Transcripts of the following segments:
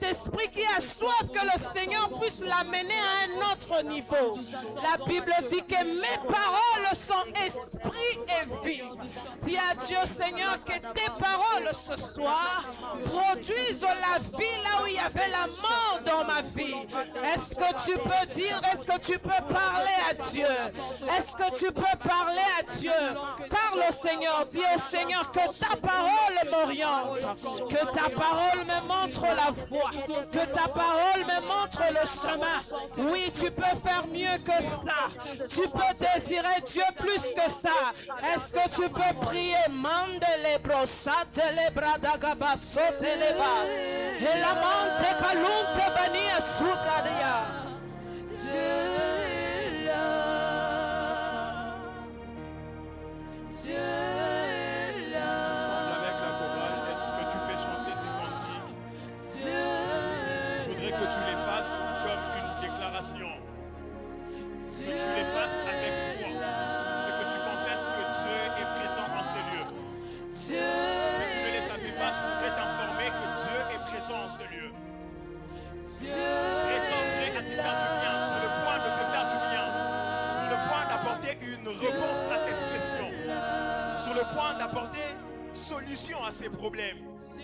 esprit qui a soif, que le Seigneur puisse l'amener à un autre niveau. La Bible dit que mes paroles sont esprit et vie. Dis à Dieu, Seigneur, que tes paroles ce soir produisent la vie là où il y avait la mort dans ma vie. Est-ce que tu peux dire, est-ce que tu peux parler à Dieu? Est-ce que tu peux parler à Dieu? Parle au Seigneur, dis au Seigneur que ta parole m'oriente, que ta parole me montre la voie, que ta parole me montre le chemin. Oui, tu peux faire mieux que ça. Tu peux désirer Dieu plus que ça. Est-ce que tu peux prier? Mande les brossate les bradagaba sote les bas. Et la mante kalunte bania sukadia. Dieu est là. Dieu est là. Ensemble avec la chorale, est-ce que tu peux chanter ces cantiques? Je voudrais que tu les fasses comme une déclaration. Que tu les fasses avec foi. Et que tu confesses que Dieu est présent dans ce lieu. Si tu ne les savais pas, je voudrais t'informer que Dieu est présent en ce lieu. Présent, prêt à te faire du bien, sur le point de te faire du bien, sur le point d'apporter une réponse à cette question, sur le point d'apporter solution à ces problèmes. Nous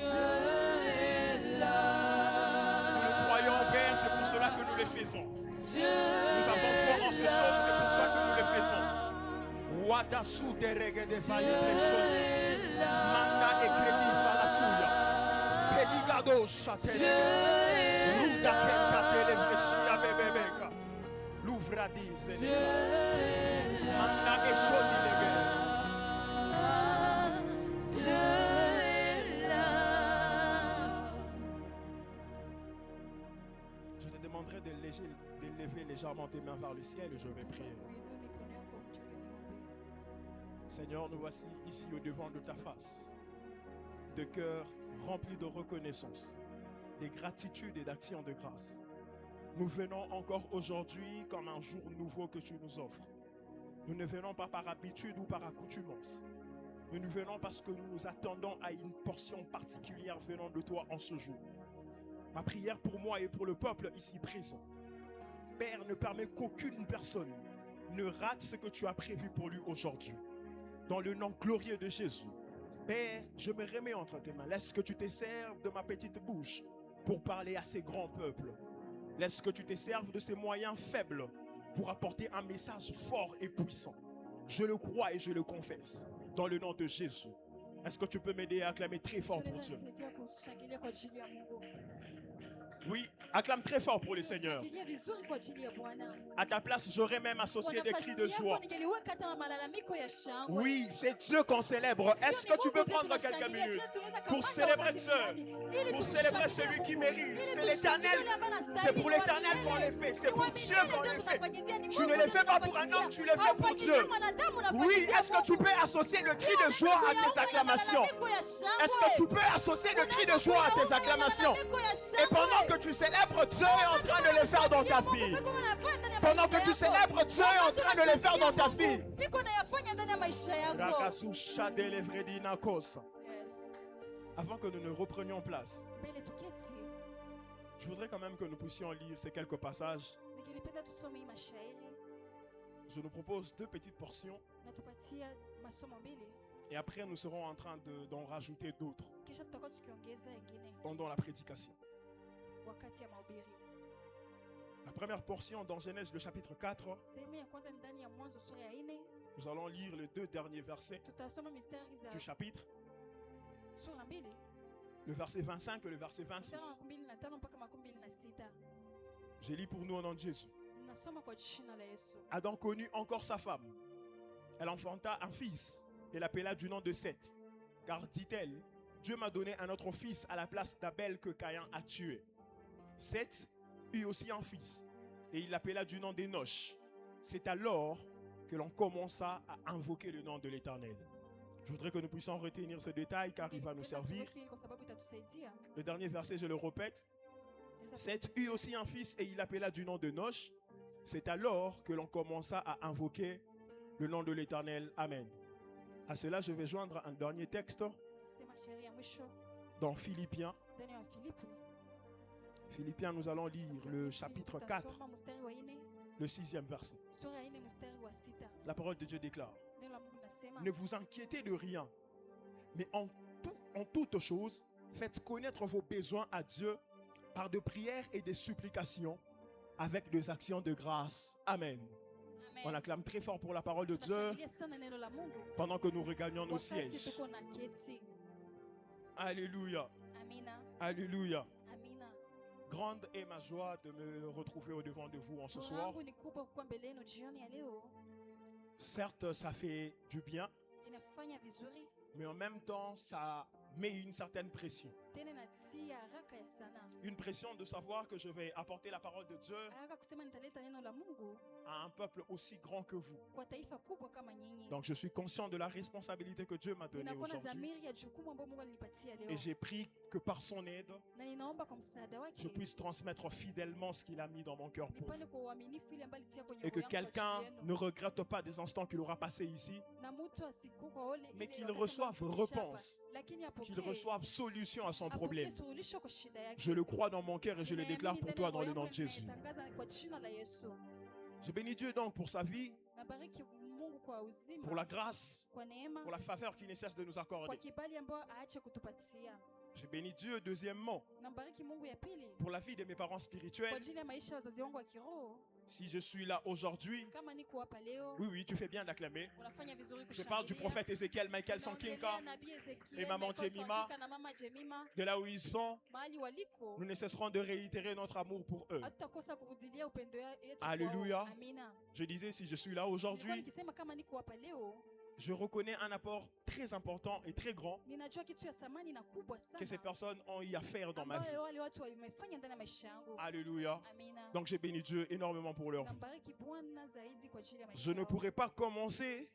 le croyons, Père, c'est pour cela que nous les faisons. Nous avons foi en ces choses, c'est pour ça que nous les faisons. Wadasu de reggae de vaille Manda et crédit falasuya. Peligado chatele. Ruda kenta televeshia bebebeka. L'ouvradize. Manda et chodi lege. Je te demanderai de lever légèrement tes mains vers le ciel et je vais prier. Seigneur, nous voici ici au devant de ta face, de cœurs remplis de reconnaissance, de gratitude et d'action de grâce. Nous venons encore aujourd'hui comme un jour nouveau que tu nous offres. Nous ne venons pas par habitude ou par accoutumance. Nous venons parce que nous nous attendons à une portion particulière venant de toi en ce jour. Ma prière pour moi et pour le peuple ici présent, Père, ne permet qu'aucune personne ne rate ce que tu as prévu pour lui aujourd'hui. Dans le nom glorieux de Jésus, Père, je me remets entre tes mains. Laisse que tu te serves de ma petite bouche pour parler à ces grands peuples. Laisse que tu te serves de ces moyens faibles pour apporter un message fort et puissant. Je le crois et je le confesse. Dans le nom de Jésus. Est-ce que tu peux m'aider à acclamer très fort pour Dieu? Oui, acclame très fort pour le Seigneur. À ta place, j'aurais même associé des cris de joie. Oui, c'est Dieu qu'on célèbre. Est-ce que tu peux prendre quelques minutes pour célébrer Dieu, pour célébrer celui qui mérite? C'est l'Éternel. C'est pour l'Éternel qu'on les fait. C'est pour Dieu qu'on les fait. Tu ne les fais pas pour un homme, tu les fais pour Dieu. Oui, est-ce que tu peux associer le cri de joie à tes acclamations? Est-ce que tu peux associer le cri de joie à tes acclamations? Et pendant que tu célèbres, Dieu est en train de le faire dans ta vie. Pendant que tu célèbres, Dieu est en train de le faire dans ta vie. Avant que nous ne reprenions place, je voudrais quand même que nous puissions lire ces quelques passages. Je nous propose deux petites portions. Et après, nous serons en train d'en rajouter d'autres pendant la prédication. La première portion dans Genèse, le chapitre 4, nous allons lire les deux derniers versets du chapitre, le verset 25 et le verset 26. Je lis pour nous au nom de Jésus. Adam connut encore sa femme. Elle enfanta un fils et l'appela du nom de Seth. Car, dit-elle, Dieu m'a donné un autre fils à la place d'Abel que Caïn a tué. Seth eut aussi un fils et il l'appela du nom d'Enoch. C'est alors que l'on commença à invoquer le nom de l'Éternel. Je voudrais que nous puissions retenir ce détail car il va nous servir. Le dernier verset, je le répète. Seth eut aussi un fils et il l'appela du nom d'Enoch. C'est alors que l'on commença à invoquer le nom de l'Éternel. Amen. À cela, je vais joindre un dernier texte dans Philippiens, Philippiens, nous allons lire le chapitre 4, Tutasoma mstari wa 4, le 6e verset. sura ya 4 mstari wa 6. La parole de Dieu déclare: Neno la Mungu nasema, ne vous inquiétez de rien, mais en toute chose, faites connaître vos besoins à Dieu par de prières et des supplications avec des actions de grâce. Amen. On Amen. acclame très fort pour la parole de Dieu Tunashangilia sana neno la Mungu pendant que nous regagnons nos wakati sièges. tuko na keti. Alléluia. Amina. Alléluia. Amina. Grande est ma joie de me retrouver au devant de vous en ce soir. Furaha ni kubwa kuwa mbele yenu jioni ya leo. Certes, ça fait du bien, Inafanya vizuri mais en même temps, ça met une certaine pression. tena natia haraka ya sana. Une pression de savoir que je vais apporter la parole de Dieu Haraka kusema nitaleta neno la Mungu à un peuple aussi grand que vous. kwa taifa kubwa kama nyinyi. Donc je suis conscient de la responsabilité que Dieu m'a donnée Ninakuwa na aujourd'hui. dhamiri ya jukumu ambayo Mungu alinipatia leo. Et j'ai prié que par son aide, Na ninaomba kwa msaada je wake puisse transmettre fidèlement ce qu'il a mis dans mon cœur pour nipane vous. kwa uaminifu ile ambayo alitia kwenye Et que roho yangu kwa quelqu'un ajili yenu. ne regrette pas des instants qu'il aura passés ici, Na mtu asikumbuke ole mais ile qu'il wakati reçoive ambayo alipitisha hapa, réponse, lakini apokee qu'il reçoive solution à son apokee problème. suluhisho kwa shida yake. Je le crois dans mon cœur et je le Ninaamini déclare pour ndani toi ya dans roho le nom yangu de na Jésus. ninaitangaza kwa jina la Yesu. Je bénis Dieu donc pour sa vie, Nabariki Mungu kwa uzima, pour la grâce, kwa neema, pour la faveur qu'il ne cesse de nous kwa accorder. kibali ambayo aache kutupatia. Je bénis Dieu deuxièmement Nabariki Mungu ya pili pour la vie de mes parents kwa spirituels. ajili ya maisha ya wazazi wangu wa kiroho. Si je suis là aujourd'hui, Kama niko hapa leo, oui, oui, tu fais bien d'acclamer. unafanya vizuri Je parle du kushangilia. prophète Ézéchiel, Michael Sankinka, Naongelea nabii Ezekiel, et maman Michael Jemima. Sankinka na mama Jemima, de là où ils sont. mahali waliko. Nous ne cesserons de réitérer notre amour pour eux. Hatutakosa kurudilia upendo yetu Alléluia. kwao. Amina. Je disais, si je suis là Nilikuwa aujourd'hui, nikisema kama niko hapa leo, je reconnais un apport très important et très grand ninajua kitu ya thamani na kubwa que ces sana personnes ont eu à faire dans ma vie. ambayo wale watu wamefanya ndani ya maisha yangu. Alléluia. Amina. Donc j'ai béni Dieu énormément pour leur vie. Nambariki Bwana zaidi kwa ajili ya maisha Je ne yao. pourrais pas commencer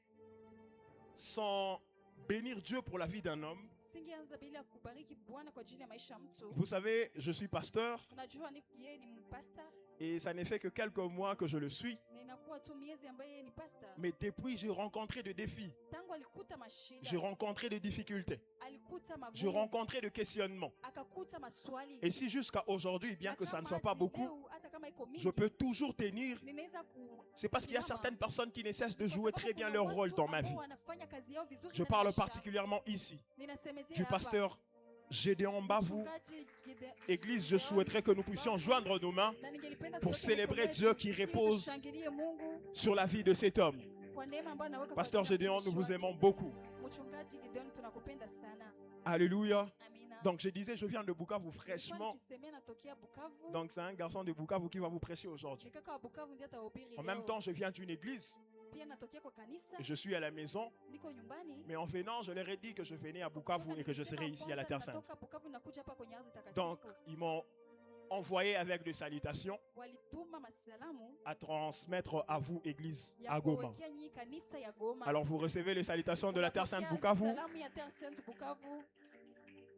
sans bénir Dieu pour la vie d'un homme. Singeanza bila kubariki Bwana kwa ajili ya maisha ya mtu. Vous savez, je suis pasteur Unajua yeye ni mpasta et ça n'est fait que quelques mois que je le suis. na inakuwa tu miezi ambaye yeye ni pasta. Mais depuis, j'ai rencontré des défis, Tangu alikuta mashida, j'ai rencontré des difficultés, alikuta j'ai magumu, rencontré des questionnements. akakuta maswali. Et si jusqu'à aujourd'hui, bien Na que ça ne kama soit pas hadi beaucoup, leo, hata kama iko mingi, je peux toujours tenir. ninaweza C'est parce qu'il y a kusimama. certaines personnes qui ne cessent de Kwa jouer sababu très bien kuna leur watu rôle dans ma ambao vie. wanafanya kazi yao vizuri Je ndani ya parle maisha. particulièrement ici Ninasemezea du hapa, pasteur Gédéon Mbavou. mchungaji Gide- Église, je souhaiterais que nous puissions joindre nos mains na ningelipenda pour tuweke célébrer mikono Dieu yetu qui ili repose tushangilie Mungu sur la vie de cet homme. kwa neema ambayo anaweka kwa Pasteur ajili ya Gédéon, nous mtumishi vous wake. aimons beaucoup. Mchungaji Gideon tunakupenda sana. Alléluia. Amina. Donc je disais, je viens de Bukavu Nilikuwa fraîchement. nikisemea natokea Bukavu. Donc c'est un garçon de Bukavu qui va vous prêcher aujourd'hui. Ni kaka wa Bukavu ndiye atahubiri En leo. même temps, je viens d'une église. Pia natokea kwa kanisa. Je suis à la maison. Niko nyumbani. Mais en venant, je leur ai dit que je venais à Bukavu et que je serais ici à la Terre Sainte. Natoka Bukavu nakuja hapa kwenye ardhi takatifu. Donc ils m'ont envoyé avec des salutations Walituma masalamu à transmettre à vous, église ya à Goma. kuwekea nyinyi kanisa ya Goma. Alors vous recevez les salutations de la Terre Sainte Bukavu. Salamu ya Terre Sainte Bukavu.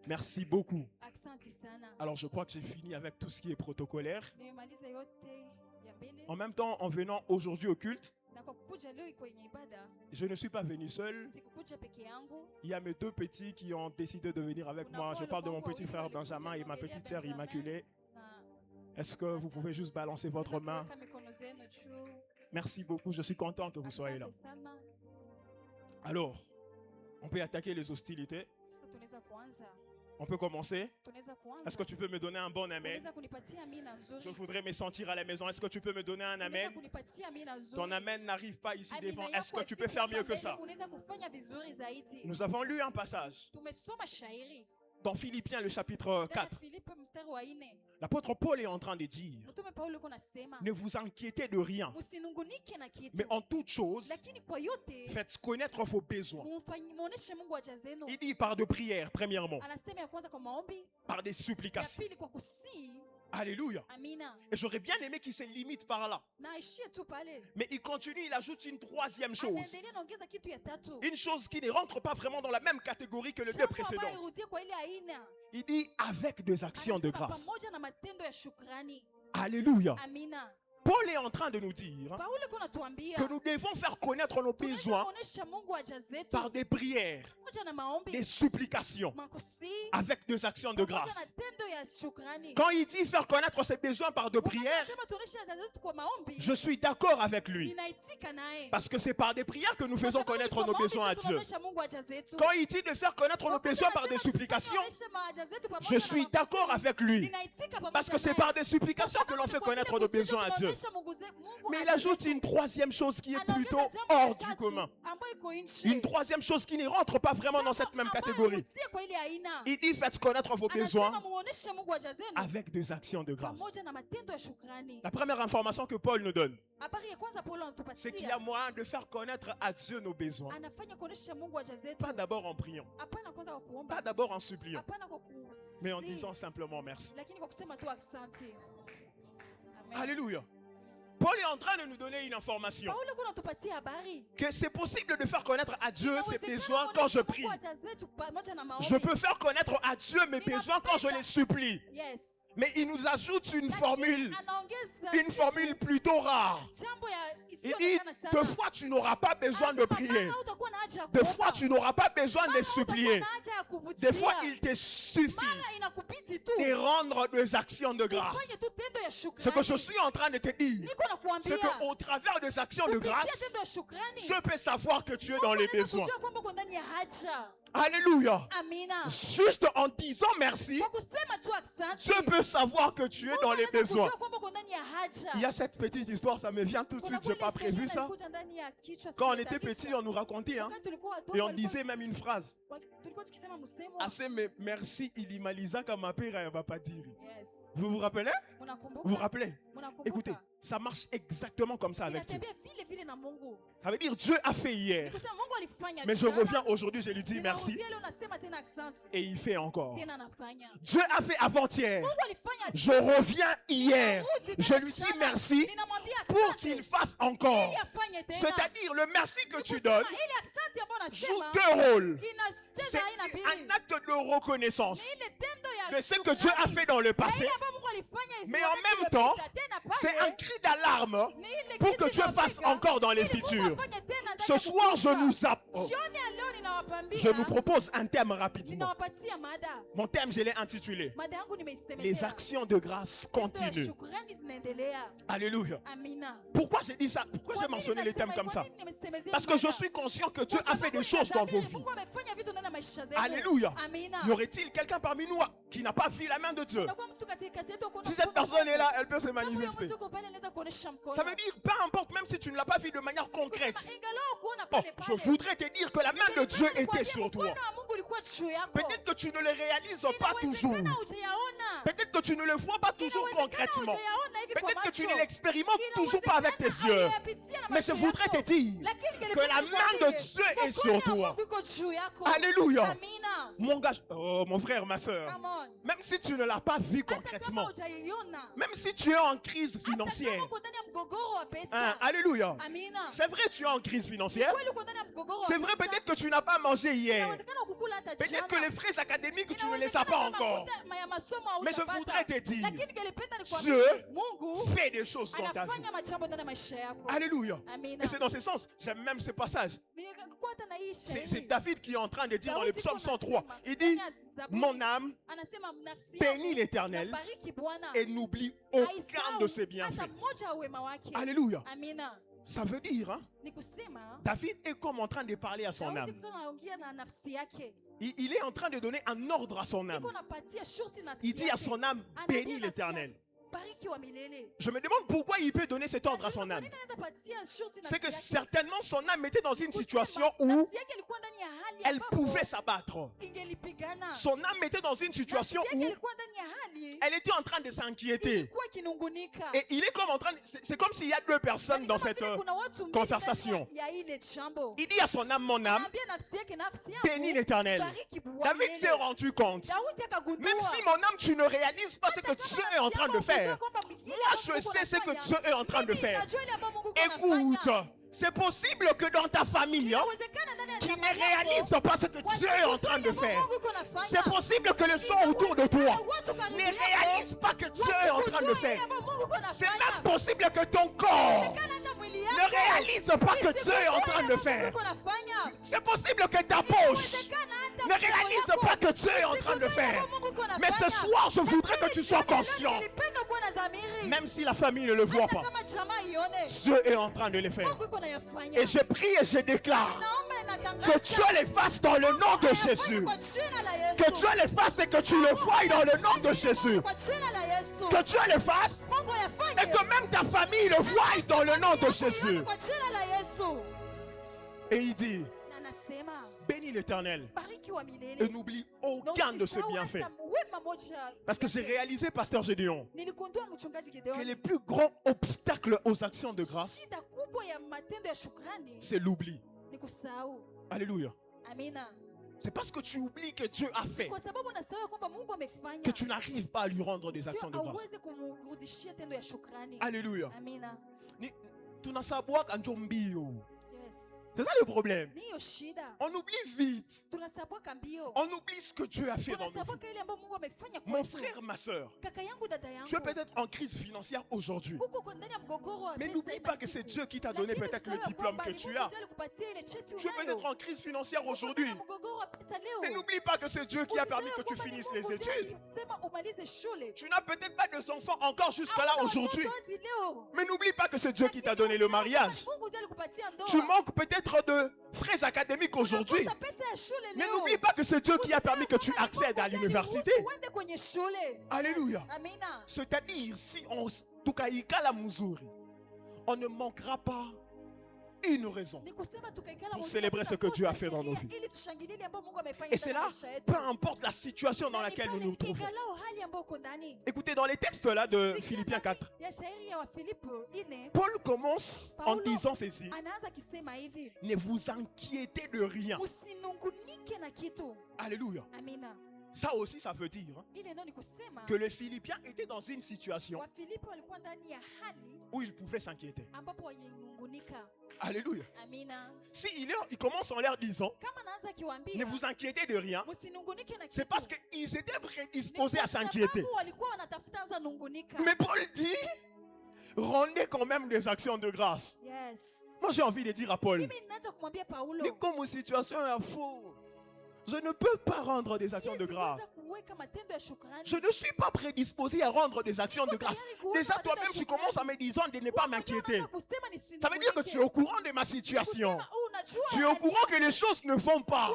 Merci beaucoup. Asante sana. Alors je crois que j'ai fini avec tout ce qui est protocolaire. Nimemaliza yote ya mbele. En même temps, en venant aujourd'hui au culte, Na kwa kukuja leo kwenye ibada, je ne suis pas venu seul. sikukuja peke yangu. Il y a mes deux petits qui ont décidé de venir avec moi. Je parle de mon petit frère Benjamin et ma petite sœur Immaculée. Na Est-ce que vous pouvez juste balancer votre main? naweka mikono zenu juu. Merci beaucoup. Je suis content que vous soyez là. Asante sana. Alors, on peut attaquer les hostilités. Sasa tunaweza kuanza. On peut commencer. Tunaweza kuanza. Est-ce que tu peux me donner un bon amen? Unaweza kunipatia amina nzuri. Je voudrais me sentir à la maison. Est-ce que tu peux me donner un Unaweza amen? kunipatia amina nzuri. Ton amen n'arrive pas ici Amina devant. yako Est-ce que tu peux haifiki faire hapa mieux que mbele, ça? unaweza kufanya vizuri zaidi. Nous avons lu un passage Tumesoma shairi. dans Philippiens, le chapitre Ndani ya 4. Filipi mstari wa 4. L'apôtre Paul est en train de dire, Mtume Paulo yuko nasema, ne vous inquiétez de rien, msinungunike na kitu. mais en toute chose, Lakini kwa yote faites connaître vos besoins. muoneshe Mungu haja zenu. Il dit par de prières, premièrement, Anasema ya kwanza kwa maombi, par des ya supplications. pili kwa kusii. Alléluia. Amina. Et j'aurais bien aimé qu'il se limite par là. Na aishie tu pale. Mais il continue, il ajoute une troisième chose. Anaendelea naongeza kitu ya tatu. Une chose qui ne rentre pas vraiment dans la même catégorie que les deux Jambo ambayo précédentes. irudie kwa ile aina. Il dit avec des actions de Anasema grâce. pamoja na matendo ya shukrani. Alléluia. Amina. Paul est en train de nous dire Paulo alikuwa anatuambia que nous devons faire connaître nos tunaweza besoins kuonesha Mungu haja zetu par des prières, pamoja na maombi, des supplications, makosi, avec des actions de pamoja grâce. na tendo ya shukrani. Quand il dit faire connaître ses besoins par de prières, Anasema tuoneshe haja zetu kwa maombi, je suis d'accord avec lui. ninaitika naye. Parce que c'est par des prières que nous Kwa faisons sababu ni connaître kwa nos maombi besoins à tu Dieu. tunaonesha Mungu haja zetu. Quand il dit de faire connaître nos Wakati besoins par des anasema supplications, tuoneshe haja zetu pamoja je na suis makosi, d'accord avec lui. ninaitika pamoja Parce que c'est naye. par des supplications Kwa que l'on sababu fait ni kwa connaître zile nos kutizo besoins à Dieu. tunaonesha Mungu Mais il haja ajoute zetu. une troisième chose qui est Anaongeza plutôt jambo la hors du tatu commun. ambayo iko nje. Une troisième chose qui ne rentre pas vraiment dans cette même Ambayo catégorie. hutia kwa ile aina. Il dit faites connaître vos Anasema besoins muoneshe Mungu haja zenu avec des actions de grâce. pamoja na matendo ya shukrani. La première information que Paul nous donne, Habari ya kwanza Paulo c'est qu'il y a anatupatia, moyen de faire connaître à Dieu nos besoins. anafanya kuonesha Mungu haja zetu. Pas d'abord en priant, Hapana kwanza kwa kuomba, pas d'abord en suppliant, hapana kwa ku, mais en disant simplement merci. lakini kwa kusema tu asante. Amen. Alléluia. Paul est en train de nous donner une information Paulo kuna tupatia habari. que c'est possible de faire connaître à Dieu ses Inawezekana besoins kuonesha quand je Mungu prie. haja zetu pamoja na maombi. Je peux faire connaître à Dieu mes besoins quand je les supplie. Yes. Mais il nous ajoute une Lakini formule anaongeza plutôt rare. jambo ya Il isiyo dit, onekana sana. deux fois tu n'auras pas besoin de Anasema, prier. mara utakuwa na haja ya Deux kuomba. fois tu n'auras pas besoin de Mara les supplier. utakuwa na haja ya kuvutia. Des fois il te suffit Mara inakubidi tu de rendre des actions de grâce. ufanye tu tendo ya Ce shukrani. que je suis en train de te dire, Niko nakuambia, c'est qu'au travers des actions de kupitia grâce, tendo ya shukrani, je peux savoir que tu es dans Mungu les anaweza besoins. kujua kwamba uko ndani ya haja. Alléluia. Amina. Juste en disant merci, Kwa kusema tu asante, je peux savoir que tu es dans les Mungu anaweza besoins. kujua kwamba uko ndani ya haja. Il y a cette petite histoire, ça me vient tout de Kuna suite, je n'ai kweli pas historia prévu ça. inakuja ndani ya kichwa, Quand on sijatayarisha. était petit, on nous racontait, hein, Wakati tulikuwa wadogo, et on walikuwa- disait même une phrase. tulikuwa tukisema msemo. Assez, mais merci, il imaliza comme ma père, elle va pas dire. Yes. Vous vous rappelez? Munakumbuka? Vous vous rappelez? Munakumbuka? Écoutez, ça marche exactement comme ça avec Dieu. Inatembea vile vile na Mungu. Ça veut dire Dieu a fait hier, Nikusema Mungu alifanya mais je jana, reviens aujourd'hui, je lui dis merci, ninarudia leo nasema tena asante. et il fait encore. Tena anafanya. Dieu a fait avant-hier, Mungu alifanya je reviens hier, Ninarudi je tena lui dis jana, merci ninamwambia pour asante, qu'il fasse encore. ili afanye tena. C'est-à-dire le merci que tu Nikusema, donnes ile asante ambayo joue nasema, deux rôles. inacheza C'est aina mbili. un acte de reconnaissance Ni ile tendo ya de ce que Dieu a fait dans le na passé, ile ambayo Mungu alifanya mais en isionyeshe même imepita temps, tena pale, c'est un cri d'alarme ni ile pour kitu que Dieu fasse inapiga, encore dans les ili Mungu futurs. afanye tena ndani Ce ya soir, je kukucha. nous Jioni ya leo ninawapambia, je vous propose un thème rapidement. ninawapatia mada. Mon thème, je l'ai intitulé Mada yangu nimeisemezea. Les actions de grâce Tendo ya continuent. shukrani zinaendelea. Alléluia. Amina. Pourquoi j'ai dit ça? Pourquoi j'ai Kwa nini mentionné les nasema thèmes comme hivyo? ça? Kwa nini nimesemezea Parce que je mada? suis conscient que Dieu Kwa a fait des sababu choses dans vos ninadhani vies. Mungu amefanya vitu ndani ya maisha zetu. Alléluia. Amina. Y aurait-il quelqu'un parmi nous qui n'a pas vu la main de Dieu? Kutakuwa mtu katikati yetu kuna Si cette mkono personne wa est là, Mungu. elle peut se Kama huyo manifester. mtu uko pale anaweza kuonesha mkono. Ça veut dire, peu importe, même si tu ne l'as pas vu de manière concrète. Kusema, ingalau kuona Bon, pale je pale. voudrais te dire que la main de Dieu était sur toi. Mkono wa Mungu ulikuwa juu yako. Peut-être que tu ne le réalises pas toujours. Inawezekana hujayaona. Peut-être que tu ne le vois pas toujours Inawezekana concrètement. hujayaona hivi kwa Peut-être que tu macho. ne l'expérimentes toujours pas avec tes Inawezekana yeux. haujayapitia na Mais je macho voudrais te yako. dire Lakini que la main de Dieu est sur mkono wa toi. Mungu iko juu yako. Alléluia. Amina. Mon gars, oh, mon frère, ma soeur, Come on. même si tu ne l'as pas vu Hata kama concrètement, hujaiona. même si tu es en crise Hata financière, kama uko ndani ya mgogoro wa pesa. hein, alléluia. Amina. C'est vrai, tu es en crise financière. Kweli uko ndani ya mgogoro wa C'est vrai, pesa. peut-être que tu n'as pas mangé hier. Inawezekana ukukula hata Peut-être jana. que les frais académiques, tu ne les as Inawezekana pas kama encore. makuta ya masomo Mais je haujapata. voudrais te dire, Lakini ningelipenda nikwambie, Dieu Mungu fais des choses dans ta vie. anafanya majambo ndani ya maisha yako. Alléluia. Amina. Et c'est dans ce sens, j'aime même ce passage. Nilikuwa hata na hii C'est shairi. David qui est en train de dire dans le Daudi psaume kuna 103. sema, Il dit, ndani ya Zaburi, mon âme anasema nafsi bénit yangu l'Éternel nabariki Bwana, et n'oublie aucun haisahau de ses hata bienfaits. mmoja wa wema wake. Alléluia. Amina. Ça veut dire, hein, Ni kusema David est comme en train de parler à son Daudi âme. kuwa anaongea na nafsi yake. Il est en train de donner un ordre à son âme. Iko napatia shurti nafsi Il dit à yake. son âme, Anaambia bénis nafsi l'Éternel. yake, bariki wa milele. Je me demande pourquoi il peut donner cet ordre à son Kwa âme. nini anaweza patia shurti C'est nafsi que yake? certainement son âme était dans une Kusema, situation où nafsi yake ilikuwa ndani ya hali elle ambapo pouvait s'abattre. ingelipigana. Son âme était dans une situation Nafsi où yake ilikuwa ndani ya hali elle était en train de s'inquiéter. ilikuwa ikinungunika. Et il est comme en train de... C'est comme s'il y a deux personnes Yaani dans kama cette... vile kuna watu mbili conversation. ndani ya ile jambo. Il dit à son âme, mon âme, Anaambia nafsi yake, nafsi yangu, bénis l'Éternel. bariki Bwana David milele. s'est rendu compte. Daudi akagundua. Même si mon âme, tu ne réalises pas ce que Hata Dieu kama est en nafsi train yako de faire. hukujua kwamba ile Moi, ambayo je Mungu sais ce que anafanya. Dieu est en train de Mimi faire. najua ile ambayo Mungu Écoute, anafanya. c'est possible que dans ta famille, hein, Inawezekana ndani ya qui ne réalisent pas ce que Dieu est en train de faire. C'est possible que les gens autour de toi ne réalisent pas que Dieu est en train de faire. C'est même possible que ton corps ne réalise pas que Dieu est en train de faire. C'est possible que ta poche ne réalise pas que Dieu est en train de faire. Mais ce soir, je voudrais que tu sois conscient. Même si la famille ne le voit pas, Dieu est en train de le faire. Et je prie et je déclare que Dieu les fasse dans le nom de Jésus. Que Dieu les fasse et que tu le voies dans le nom de Jésus. Que Dieu le fasse et que même ta famille le voie dans le nom de Jésus. Et il dit, bénis l'Éternel et n'oublie aucun de ses bienfaits. Parce que j'ai réalisé, pasteur Gédéon, que les plus grands obstacles aux actions de grâce, c'est l'oubli. Alléluia. C'est parce que tu oublies que Dieu a fait que tu n'arrives pas à lui rendre des actions de grâce. Alléluia. Tunasabwa kanjombio. C'est ça le problème. On oublie vite. On oublie ce que Dieu a fait dans nos vies. Mon frère, ma soeur, tu es peut-être en crise financière aujourd'hui. Mais n'oublie pas que c'est Dieu qui t'a donné peut-être le diplôme que tu as. Tu es peut-être en crise financière aujourd'hui. Et n'oublie pas que c'est Dieu qui a permis que tu finisses les études. Tu n'as peut-être pas de enfants encore jusqu'à là aujourd'hui. Mais n'oublie pas que c'est Dieu qui t'a donné le mariage. Tu manques peut-être de frais académiques aujourd'hui. Mais n'oublie pas que c'est Dieu qui a permis que tu accèdes à l'université. Alléluia. C'est-à-dire, si on on ne manquera pas une raison pour célébrer ce que Dieu a fait dans nos vies. Et c'est là, peu importe la situation dans laquelle nous nous trouvons. Écoutez, dans les textes là de Philippiens 4, Paul commence en disant ceci: ne vous inquiétez de rien. Alléluia. Ça aussi, ça veut dire que les Philippiens étaient dans une situation où ils pouvaient s'inquiéter. Alléluia. Si il commence en leur disant ne vous inquiétez de rien, c'est parce qu'ils étaient prédisposés à s'inquiéter. Mais Paul dit rendez quand même des actions de grâce. Moi j'ai envie de dire à Paul, mais comme situation est faux, je ne peux pas rendre des actions de grâce. Je ne suis pas prédisposé à rendre des actions de grâce. Déjà toi-même tu commences à me dire de ne pas m'inquiéter. Ça veut dire que tu es au courant de ma situation. Tu es au courant que les choses ne vont pas.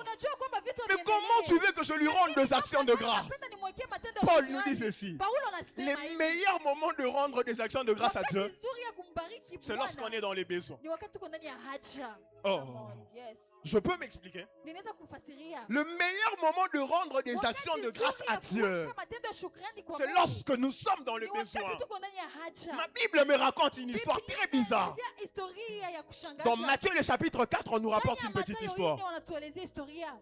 Mais comment tu veux que je lui rende des actions de grâce? Paul nous dit ceci: les meilleurs moments de rendre des actions de grâce à Dieu, c'est lorsqu'on est dans les besoins. Oh, je peux m'expliquer? Le meilleur moment de rendre des actions de grâce à Dieu, c'est lorsque nous sommes dans le besoin. Ma Bible me raconte une histoire très bizarre. Dans Matthieu le chapitre 4, on nous rapporte une petite histoire.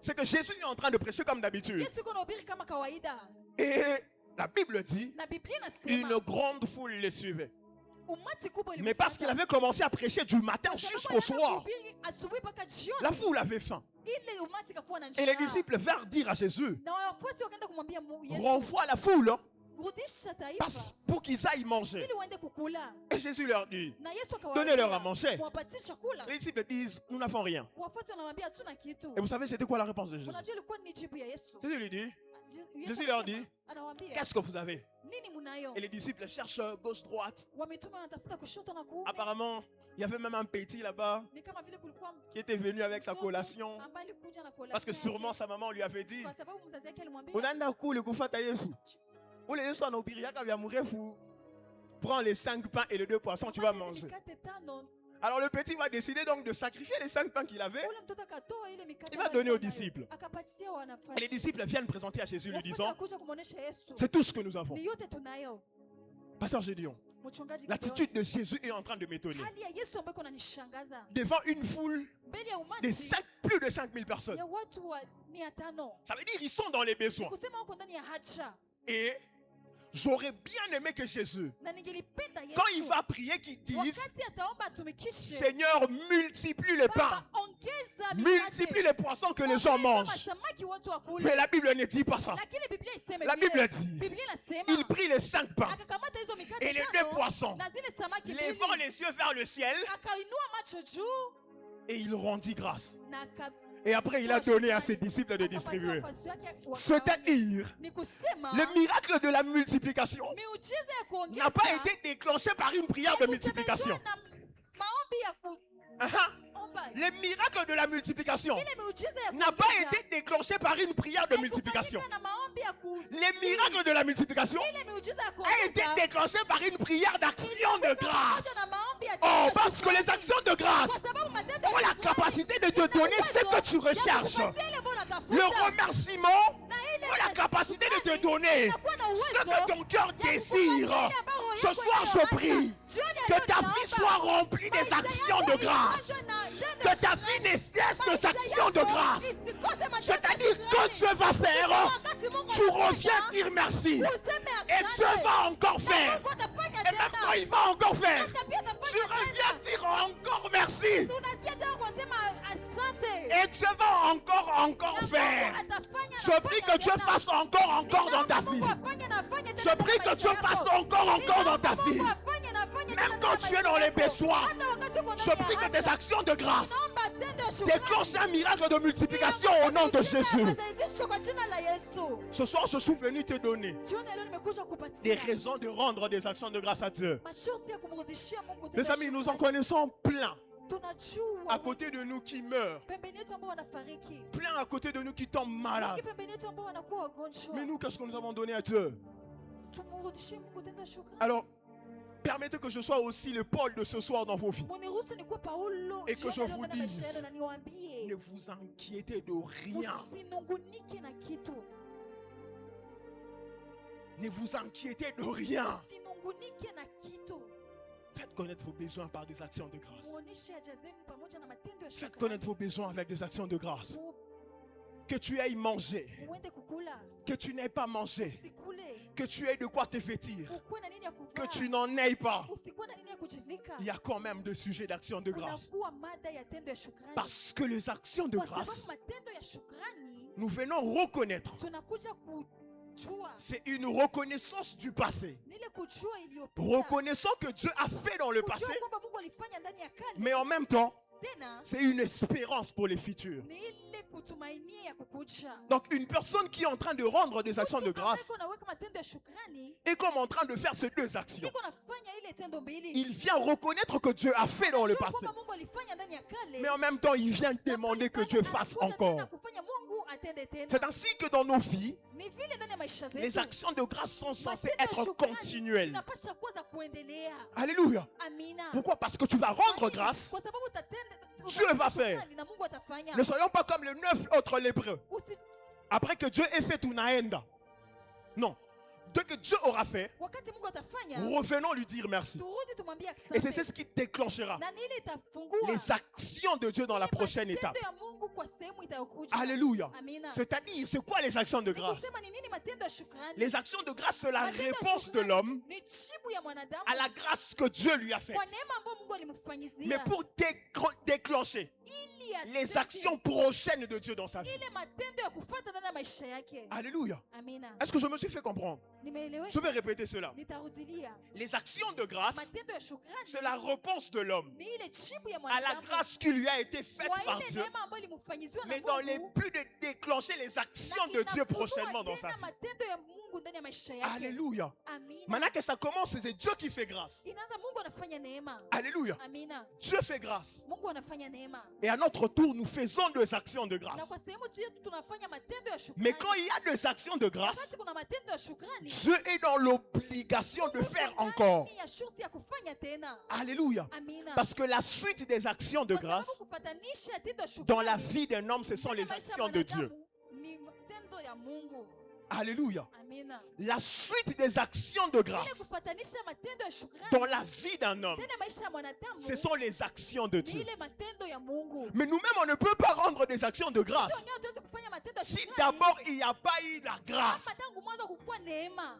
C'est que Jésus est en train de prêcher comme d'habitude. Et la Bible dit une grande foule les suivait. Mais parce qu'il avait commencé à prêcher du matin jusqu'au soir, la foule avait faim. Et les disciples vinrent dire à Jésus: renvoie la foule pour qu'ils aillent manger. Et Jésus leur dit: donnez-leur à manger. Les disciples disent: nous n'avons rien. Et vous savez c'était quoi la réponse de Jésus? Jésus lui dit, Jésus leur dit: qu'est-ce que vous avez? Et les disciples cherchent gauche-droite. Apparemment, il y avait même un petit là-bas qui était venu avec sa collation. Parce que sûrement sa maman lui avait dit: prends les 5 pains et les 2 poissons, tu vas manger. Alors le petit va décider donc de sacrifier les 5 pains qu'il avait. Il va donner aux disciples. Et les disciples viennent présenter à Jésus lui disant: c'est tout ce que nous avons. Pasteur Gédéon, l'attitude de Jésus est en train de m'étonner. Devant une foule de plus de 5000 personnes. Ça veut dire qu'ils sont dans les besoins. Et J'aurais bien aimé que Jésus, na ningelipenda Yesu quand il va prier, qu'il dise, wakati ataomba atumikishe Seigneur, multiplie les pains, Baba, ongeza multiplie les poissons que les gens mangent. masamaki watu wakule. Mais la Bible ne dit pas ça. Lakini Biblia iseme La vile. Bible dit, Biblia inasema il prit les 5 pains akakamata hizo mikate et les 2 tano poissons, na zile samaki levant mbili, les yeux vers le ciel, akainua macho juu et il rendit grâce. na Et après, il a donné à ses disciples de distribuer. C'est-à-dire, ni kusema le miracle de la multiplication miujiza ya kuongeza n'a pas été déclenché par une prière de multiplication. na maombi ya Ah, kuomba. le miracle de la multiplication Ile miujiza ya n'a pas kuongeza été déclenché par une prière de multiplication. haikufanyika na maombi ya Le miracle de la multiplication ile miujiza ya a été kuongeza déclenché par une prière d'action de grâce. na maombi ya Oh, tendo ya parce que les shukrani. actions de grâce Kwa sababu matendo ya ont la shukrani capacité de te donner ce que tu recherches. ya kukupatia ile ambayo unatafuta. Le remerciement Na ile ont la ya capacité de te shukrani donner inakuwa na ce uwezo que ton cœur ya désire. kukupatia ile ambayo roho Ce yako soir, je inayoanza. prie Jioni ya que leo ta ninaomba vie soit remplie des maisha actions yako de grâce. ianze na tendo Que ya ta shukrani. vie ne cesse de Maisha actions de yako grâce. isikose matendo ya C'est-à-dire, shukrani. quand Dieu va faire, Wakati Mungu tu anafanya, reviens dire merci. useme Et asante. Dieu va encore Na faire. Mungu atafanya Et même tena. quand il va encore faire, Hata pia tu atafanya reviens tena. dire encore merci. Tunasikia tena kusema asante. Et Dieu va encore Na Mungu faire. atafanya, Je prie que Dieu tena. fasse encore dans ta Mungu vie. afanye na afanye tena Je katika prie que maisha Dieu yako. fasse encore dans ta Mungu vie. afanye na afanye tena Même katika quand tu es maisha dans les yako. besoins, Hata wakati uko ndani je ya prie que haja. tes actions de grâce Naomba tendo ya shukrani. déclenchent un miracle de multiplication au nom de Jésus. Masaidisho kwa jina la Yesu. Ce soir, je suis venu te donner Jioni ya leo nimekuja des kupatia raisons de rendre des actions de grâce à Dieu. masharti ya kumrudishia Mungu tendo Mes ya amis, nous en shukrani. connaissons plein Tunajua à côté de nous qui meurent, pembeni yetu ambao wanafariki, plein à côté de nous qui tombent wengi malades. pembeni yetu ambao wanakuwa wagonjwa. Mais nous, qu'est-ce que nous avons donné à Dieu? Tumrudishie Mungu tendo ya shukrani. Alors, permettez que je sois aussi le Paul de ce soir dans vos vies. Muniruhusu nikuwe Paulo Et que jioni je ya leo vous ndani ya dise, maisha yenu na niwaambie, Ne vous inquiétez de rien. usinungunike na kitu. Ne vous inquiétez de rien. Usinungunike na kitu. Faites connaître vos besoins par des actions de grâce. Muoneshe haja zenu pamoja na matendo ya Faites shukrani. connaître vos besoins avec des actions de grâce. Mu- Que tu ailles manger, Uende kukula, que tu n'aies pas mangé, usikule, que tu aies de quoi te vêtir, ukuwe na nini ya que kuvaa, tu n'en aies pas. usikuwe na nini ya kujivika. Il y a quand même des sujets d'action de grâce. Kunakuwa mada ya tendo ya shukrani. Parce que les actions de Kwa sababu grâce, matendo ya shukrani nous venons reconnaître. tunakuja kujua, C'est une reconnaissance du passé. ni ile kujua iliyopita, Reconnaissant que Dieu a fait dans le passé, kujua kwamba Mungu alifanya ndani ya kale, mais en même temps, tena c'est une espérance pour les futurs. ni ile kutumainia ya kukuja. Donc une personne qui est en train de rendre des actions de Mtu ambaye grâce unaweka matendo ya shukrani, est comme en train de faire ces deux actions. iko nafanya ile tendo mbili. Il vient reconnaître que Dieu a fait dans le Anajua passé, kwamba Mungu alifanya ndani ya kale, mais en même temps, il vient na demander que pale Dieu pale fasse anakuja tena encore. kufanya Mungu atende tena. C'est ainsi que dans nos vies, Ni vile ndani ya maisha les zetu, actions de grâce sont censées matendo ya être shukrani continuelles. zinapaswa kuwa za kuendelea. Alléluia. Amina. Pourquoi? Parce que tu vas rendre grâce. Kwa sababu utatenda, Dieu va faire. shukrani na Mungu atafanya. Ne soyons pas comme les 9 autres lépreux. Usi- Après que Dieu ait fait Tunaenda. Non. Dès que Dieu aura fait, wakati Mungu atafanya, revenons lui dire merci. turudi tumwambie Et c'est asante. ce qui déclenchera Na ni ile itafungua les actions de Dieu dans la prochaine matendo étape. ya Mungu kwa sehemu itayokuja. Alléluia. Amina. C'est-à-dire, c'est quoi les actions de Ni grâce? kusema ni nini matendo ya shukrani? Les actions de grâce, c'est la Matendo ya réponse de shukrani l'homme ni jibu ya mwanadamu à la grâce que Dieu lui a faite. kwa neema ambayo Mungu alimfanyizia. Mais pour déclencher ili atende les actions prochaines de Dieu dans sa vie. ile matendo ya kufuata ndani ya maisha yake. Alléluia. Amina. Est-ce que je me suis fait comprendre? Je Nimeeleweka? vais répéter cela. Nitarudilia. Les actions de grâce, Matendo ya shukrani c'est la réponse de l'homme ni ile jibu ya à la mwanadamu grâce qui lui a été faite kwa par ile Dieu, neema ambayo ilimfanyiziwa na mais dans les Mungu. buts de déclencher les actions Na de Dieu inafunua prochainement dans sa tena vie. matendo ya Mungu ndani ya maisha yake. Alléluia. Amina. Maintenant que ça commence, c'est Dieu qui fait grâce. Inaanza Mungu anafanya neema. Alléluia. Amina. Dieu fait grâce. Mungu anafanya neema. Et à notre tour, nous faisons des actions de Na grâce. kwa sehemu tu yetu tunafanya matendo ya Mais shukrani. quand il y a des actions de grâce, Wakati kuna matendo ya shukrani, Dieu est dans l'obligation de faire encore. ni ya shurti ya kufanya tena. Alléluia. Amina. Parce que la suite des actions de Kwa sababu grâce kufatanisha ya tendo ya shukrani dans la vie d'un homme, ce sont ndani ya les maisha ya actions de Dieu. mwanadamu ni matendo ya Mungu. Alléluia. Amina. La suite des actions de Ile grâce kufatanisha matendo ya shukrani dans la vie d'un homme, ndani ya maisha ya mwanadamu ce sont les actions de ni Dieu. ile matendo ya Mungu. Mais nous-mêmes, on ne peut pas rendre des actions de grâce Sio wenyewe tuweze kufanya matendo ya si shukrani d'abord il n'y a pas eu la grâce. kama tangu mwanzo kukuwa neema.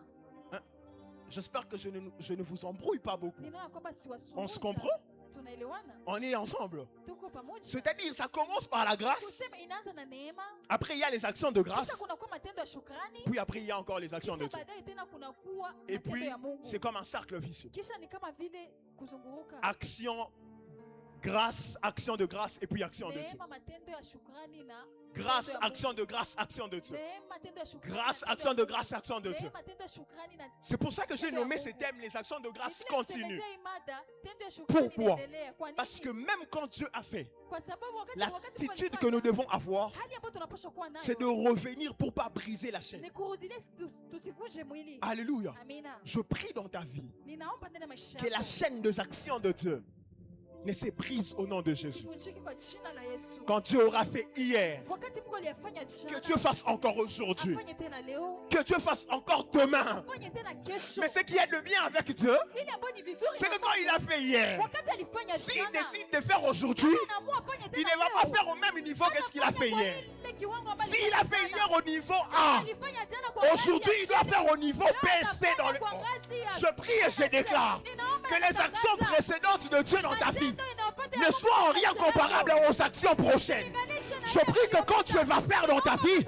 J'espère que je ne vous embrouille pas beaucoup. Ninaona kwamba siwasumbuza. On se comprend? Tunaelewana? On est ensemble. Tuko pamoja. C'est-à-dire, ça commence par la grâce. Kusema inaanza na neema. Après, il y a les actions de grâce. Kisha kuna kuwa matendo ya shukrani. Puis après, il y a encore les actions de Kisha Dieu. baadaye tena kuna kuwa Et matendo puis, ya Mungu. c'est comme un cercle vicieux. Kisha ni kama vile kuzunguruka. Action, grâce, action de grâce, et puis action de Dieu. Neema, matendo ya shukrani na Grâce, matendo ya Mungu. action de grâce, action de Dieu. Neema, matendo ya shukrani Grâce, na matendo action ya de Mungu. grâce, action de Dieu. Neema, matendo ya shukrani na C'est pour ça que j'ai matendo ya nommé Mungu. ces thèmes les actions de grâce Biblia continues. inasemezea hii mada, tendo ya shukrani Pourquoi? inaendelea. Kwa nini? Parce que même quand Dieu a fait, Kwa sababu wakati l'attitude Mungu que nous alifanya, devons avoir, hali ambayo tunapaswa kuwa nayo c'est de revenir pour pas briser la chaîne. ni kurudilia tusivunje mwili. Alléluia. Amina. Je prie dans ta vie Ninaomba ndani ya maisha que la yako chaîne des actions de Dieu ne se brise au nom de Jésus. isivunjike kwa jina la Yesu. Quand Dieu aura fait hier, Wakati Mungu aliyafanya que jana, Dieu fasse encore aujourd'hui, afanye tena leo, que Dieu fasse encore demain. afanye tena kesho. Mais ce qui est de bien avec Dieu, Ile ambayo ni vizuri c'est que na quand il a fait hier, wakati alifanya s'il jana, décide de faire aujourd'hui, anaamua afanye il tena ne va pas leo. faire au même niveau que ce qu'il a fait Anafanya hier. kwa ile kiwango ambacho S'il a fait alifanya hier au niveau jana. A, Alifanya jana kwa ngazi aujourd'hui ya il doit chini. faire au niveau Leo B, C atafanya dans le kwa monde. ngazi ya Je prie et je déclare Ninaomba que na les actions natangaza, précédentes de Dieu dans ta vie matendo inayofuata ya ne Mungu soient en kwa rien maisha yako. comparables aux actions prochaines. Linganisha na Je yale prie que quand Dieu va faire dans ta vie,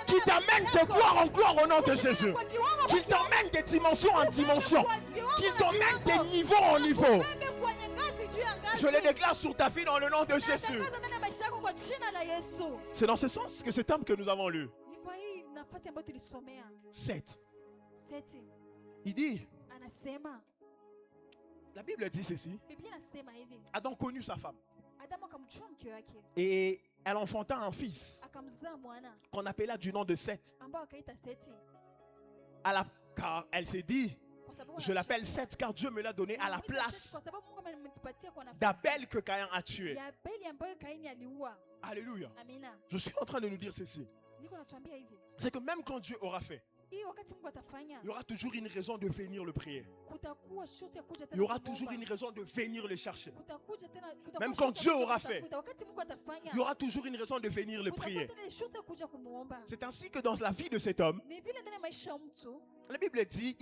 qu'il t'amène de gloire en gloire au nom de Jésus, qu'il t'emmène de dimension en dimension, qu'il t'emmène de niveau en niveau. Je le déclare sur ta vie dans le nom de Jésus. C'est dans ce sens que cet homme que nous avons lu, 7, il dit, anasema, la Bible dit ceci, Biblia inasema hivi, Adam connut sa femme Adamu akamjua mke wake, et elle enfanta un fils akamzaa mwana qu'on appela du nom de Seth. ambao akaita Seti, Car elle s'est dit, kwa sababu je l'appelle Seth car Dieu me l'a donné à la anamuita Seti place kwa sababu Mungu amenipatia kwa nafasi d'Abel que Caïn a tué. ya Abeli ambayo Kaini aliua. Alléluia. Amina. Je suis en train de nous dire ceci. Niko natuambia hivi, C'est que même quand Dieu aura fait, hii wakati Mungu atafanya, il y aura toujours une raison de venir le prier. kutakuwa shoti ya kuja Il tena y aura kumwomba. toujours une raison de venir le chercher. Kutakuja tena, kutakuwa Même shoti quand ya Dieu kuja aura kumtafuta. Wakati Mungu atafanya, Il y aura toujours une raison de venir le kutakuwa prier. tena shoti ya kuja kumuomba. C'est ainsi que dans la vie de cet homme, Ni vile ndani ya maisha ya mtu, la Bible dit,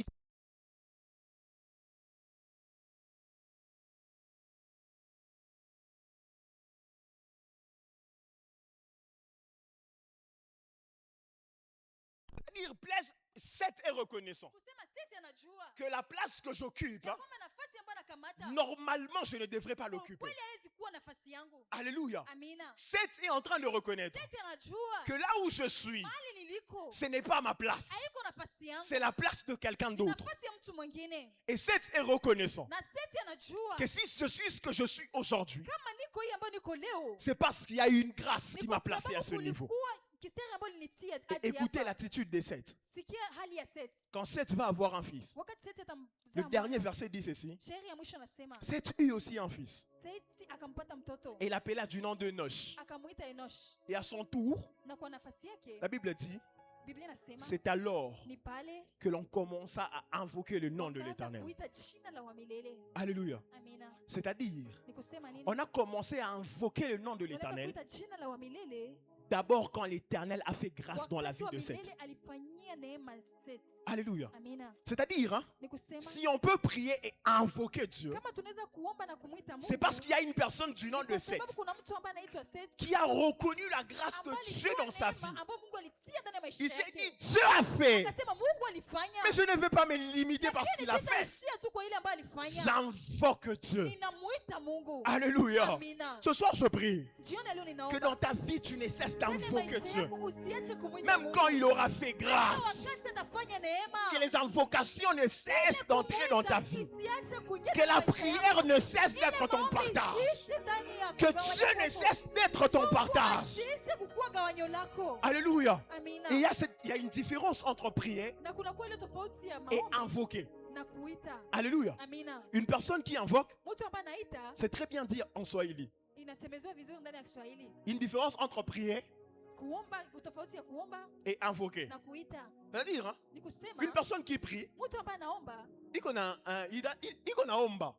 c'est-à-dire place 7 est reconnaissant kusema Seti anajua que la place que j'occupe, ya kwamba nafasi ambayo anakamata normalement je ne devrais pas kwa l'occuper. kweli hawezi kuwa nafasi yangu. Alléluia. Amina. 7 est en train de reconnaître Seti anajua que là où je suis, mahali niliko ce n'est pas ma place. haiko nafasi yangu, C'est la place de quelqu'un ni d'autre. nafasi ya mtu mwingine. Et 7 est reconnaissant Na Seti anajua que si je suis ce que je suis aujourd'hui, kama niko hii ambayo niko leo, c'est parce qu'il y a eu une grâce ni qui kwa m'a placé à ce sababu niveau. kulikuwa kisteri ambayo linitia Et hadi écoutez hapa. l'attitude des 7. Sikia hali ya Seti. Quand 7 va avoir un fils, Wakati Seti atamzaa le dernier mwana, verset dit ceci. shairi ya mwisho anasema 7 eut aussi un fils. Seti akampata mtoto, Et il appela du nom de Nosh. akamuita Enosh, Et à son tour, na kwa nafasi yake la Bible dit, Biblia inasema c'est alors ni pale que l'on commença à invoquer le nom de wakaanza l'Éternel. kuita jina la wa milele. Alléluia. Amina. C'est-à-dire, Ni kusema nini? on a commencé à invoquer le nom de Unaweza l'Éternel kuita jina la wa milele d'abord quand l'Éternel a fait grâce dans la wakati vie wa de Seth. milele alifanyia neema Seti. Alléluia. Amina. C'est-à-dire, hein, Ni kusema si on peut prier et invoquer Dieu, kama tunaweza kuomba na kumuita Mungu, c'est parce qu'il y a une personne du nom ni de kwa Seth sababu kuna mtu ambaye anaitwa Seti qui a reconnu la grâce ambaye de Dieu alitoa dans sa neema vie. ambayo Mungu alitia ndani ya maisha Il s'est dit, yake. Dieu a fait, Akasema Mungu alifanya. mais je ne veux pas me limiter par ce qu'il a Lakini fait. sitaishia tu kwa ile ambayo alifanya. J'invoque Dieu. Ninamuita Mungu. Alléluia. Amina. Ce soir, je prie Jioni ya leo que ninaomba dans ta vie, tu ne cesses ndani ya d'invoquer maisha Dieu. yako usiache kumuita Même Mungu. quand il aura fait Hata grâce, wakati atafanya neema. que les invocations ne cessent d'entrer dans ta vie. Isiache kuingia Que la ndani ya maisha yako. prière ne cesse Ile d'être ton maombi partage. isiishe ndani ya Que gawanyo Dieu ne lako. cesse d'être ton Mungu partage. asiishe kukuwa gawanyo lako. Alléluia. Amina. Et il y a une différence entre prier Na kuna kwa ile tofauti ya et maombi invoquer. na kuita. Alléluia. Amina. Une personne qui invoque, Mtu ambaye anaita c'est très bien dire en Swahili. inasemezwa vizuri ndani ya Kiswahili. Une différence entre prier Kuomba, utofauti ya kuomba et invoquer. na kuita. C'est-à-dire, hein, Ni kusema une personne qui prie, mtu ambaye anaomba il connaît omba.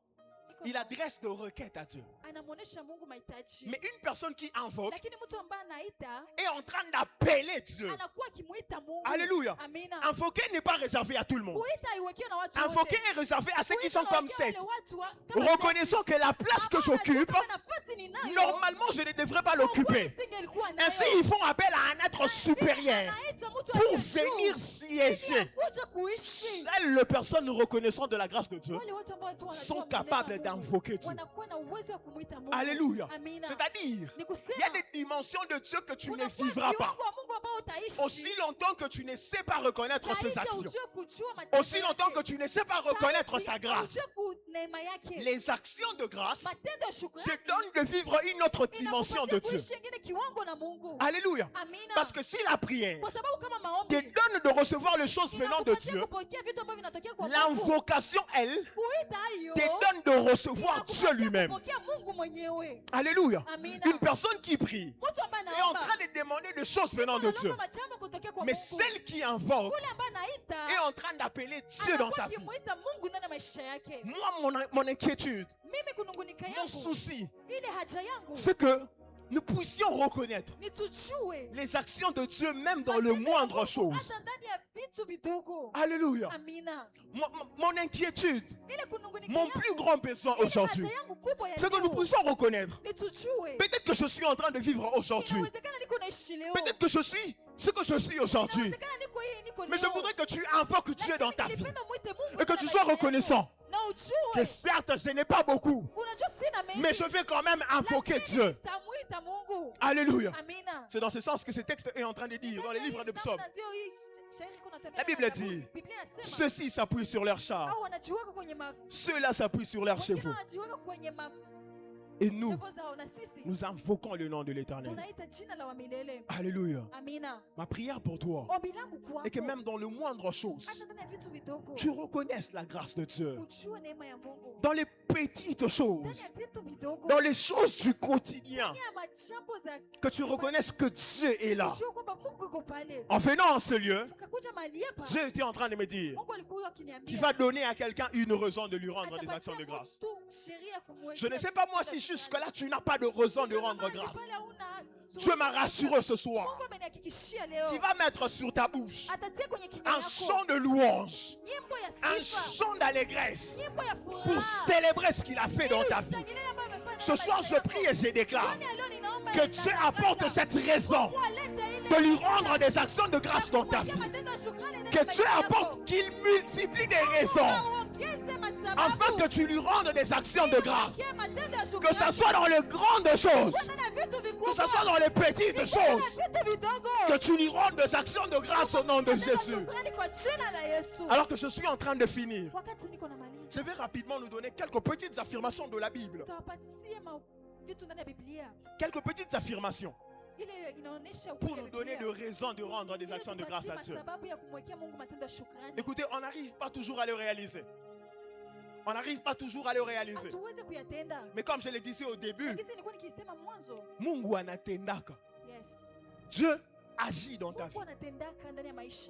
iko Il na- adresse des requêtes à Dieu. anamuonesha Mungu mahitaji. Mais une personne qui invoque Lakini mtu ambaye anaita est en train d'appeler Dieu. anakuwa akimuita Mungu. Alléluia. Amina. Invoquer n'est pas réservé à tout le monde. Kuita haiwekewi na watu Invoquer wote. est réservé à ceux qui Kuita sont comme inawekewa Seth. wale watu kama Reconnaissant que la place que Seth. Ambao j'occupe, kama nafasi ninayo, normalement je ne devrais pas kwa l'occuper. kweli singelikuwa nayo. Ainsi, ils font appel à un être supérieur Anaita mtu pour aliye juu, venir ili siéger. akuja kuishi. Seules les personnes reconnaissant de la grâce de Dieu Wale watu ambao tu wanajua sont maneno capables ya Mungu, d'invoquer Dieu. wanakuwa na uwezo wa kumuita Mungu. Alléluia. Amina. C'est-à-dire, Ni il y a kusema des dimensions de Dieu que tu ne kunakuwa vivras pas. viungo wa Mungu ambao utaishi. Aussi longtemps que tu ne sais pas reconnaître ses Zaidi actions. ujue kujua matendo Aussi longtemps que yake. tu ne sais pas reconnaître Zaidi sa grâce. ujue neema yake. Les actions de grâce Matendo ya te shukrani donnent de vivre une autre dimension inakupatia de Dieu. kuishi ingine kiwango na Mungu. Alléluia. Amina. Parce que si la prière Kwa sababu kama te maombi donne de recevoir les choses venant de inakupatia Dieu, kupokea vitu ambavyo vinatokea kwa Mungu. l'invocation, elle, Kuita hiyo te donne de recevoir Dieu inakupatia lui-même. kupokea Mungu mwenyewe. Alléluia. Amina. Une personne qui prie Mtu ambaye est en anaomba train de demander des choses venant de Dieu. analomba majambo kutokea kwa Mais Mungu. celle qui invoque Yule ambaye anaita est en train d'appeler Dieu dans anakuwa sa vie. akimuita Mungu ndani ya maisha yake. Moi, mon inquiétude, Mimi kunungunika mon yangu, souci, ile haja yangu c'est que nous puissions reconnaître ni tujue les actions de Dieu même dans le moindre chose. hata ndani ya vitu vidogo. Alléluia. Amina. Mon inquiétude, Ile kunungunika mon yangu, plus grand besoin ile aujourd'hui, haja yangu kubwa ya c'est que nous leo, puissions reconnaître. ni tujue. Peut-être que je suis en train de vivre aujourd'hui. Inawezekana niko naishi leo. Peut-être que je suis ce que je suis aujourd'hui. Inawezekana niko hii niko Mais je leo. voudrais que tu invoques Dieu dans ta Lakini vie. nilipenda mwite Mungu Et que ndani tu ya sois maisha yako. reconnaissant Na que ujue certes, je n'ai pas beaucoup, unajua sina mengi, mais je vais quand même invoquer lakini Dieu. nitamuita Mungu. Alléluia. Amina. C'est dans ce sens que ce texte est en train de dire dans les livres de psaumes. La Bible dit, ceux-ci s'appuient sur leurs chars, ceux-là s'appuient sur leurs chevaux. Et nous, nous invoquons le nom de l'Éternel. Alléluia. Ma prière pour toi est que même dans le moindre chose, tu reconnaisses la grâce de Dieu. Dans les petites choses, dans les choses du quotidien, que tu reconnaisses que Dieu est là. En venant en ce lieu, Dieu était en train de me dire qu'il va donner à quelqu'un une raison de lui rendre des actions de grâce. Je ne sais pas moi si jusque-là tu n'as pas de raison de rendre grâce. Dieu m'a rassuré ce soir qu'il va mettre sur ta bouche un chant de louange, un chant d'allégresse pour célébrer ce qu'il a fait dans ta vie. Ce soir, je prie et je déclare que Dieu apporte cette raison de lui rendre des actions de grâce dans ta vie. Que Dieu apporte, qu'il multiplie des raisons afin que tu lui rendes des actions de grâce. Que ce soit dans les grandes choses, que ce soit dans les petites choses, que tu lui rendes des actions de grâce au nom de Jésus. Alors que je suis en train de finir, je vais rapidement nous donner quelques petites affirmations de la Bible. Quelques petites affirmations pour nous donner de raisons de rendre des actions de grâce à Dieu. Écoutez, on n'arrive pas toujours à le réaliser. On n'arrive pas toujours à le réaliser. Mais comme je le disais au début, Mungu anatendaka. Dieu agit dans ta vie.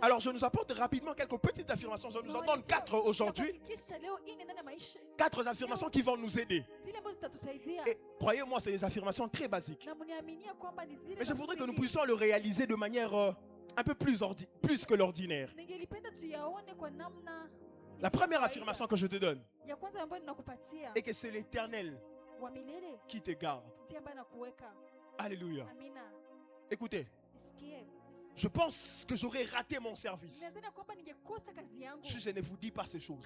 Alors je nous apporte rapidement quelques petites affirmations. Je nous en donne 4 aujourd'hui. 4 affirmations qui vont nous aider. Et croyez-moi, c'est des affirmations très basiques. Mais je voudrais que nous puissions le réaliser de manière un peu plus que l'ordinaire. La première affirmation que je te donne est que c'est l'Éternel qui te garde. Alléluia. Écoutez, je pense que j'aurais raté mon service si je ne vous dis pas ces choses.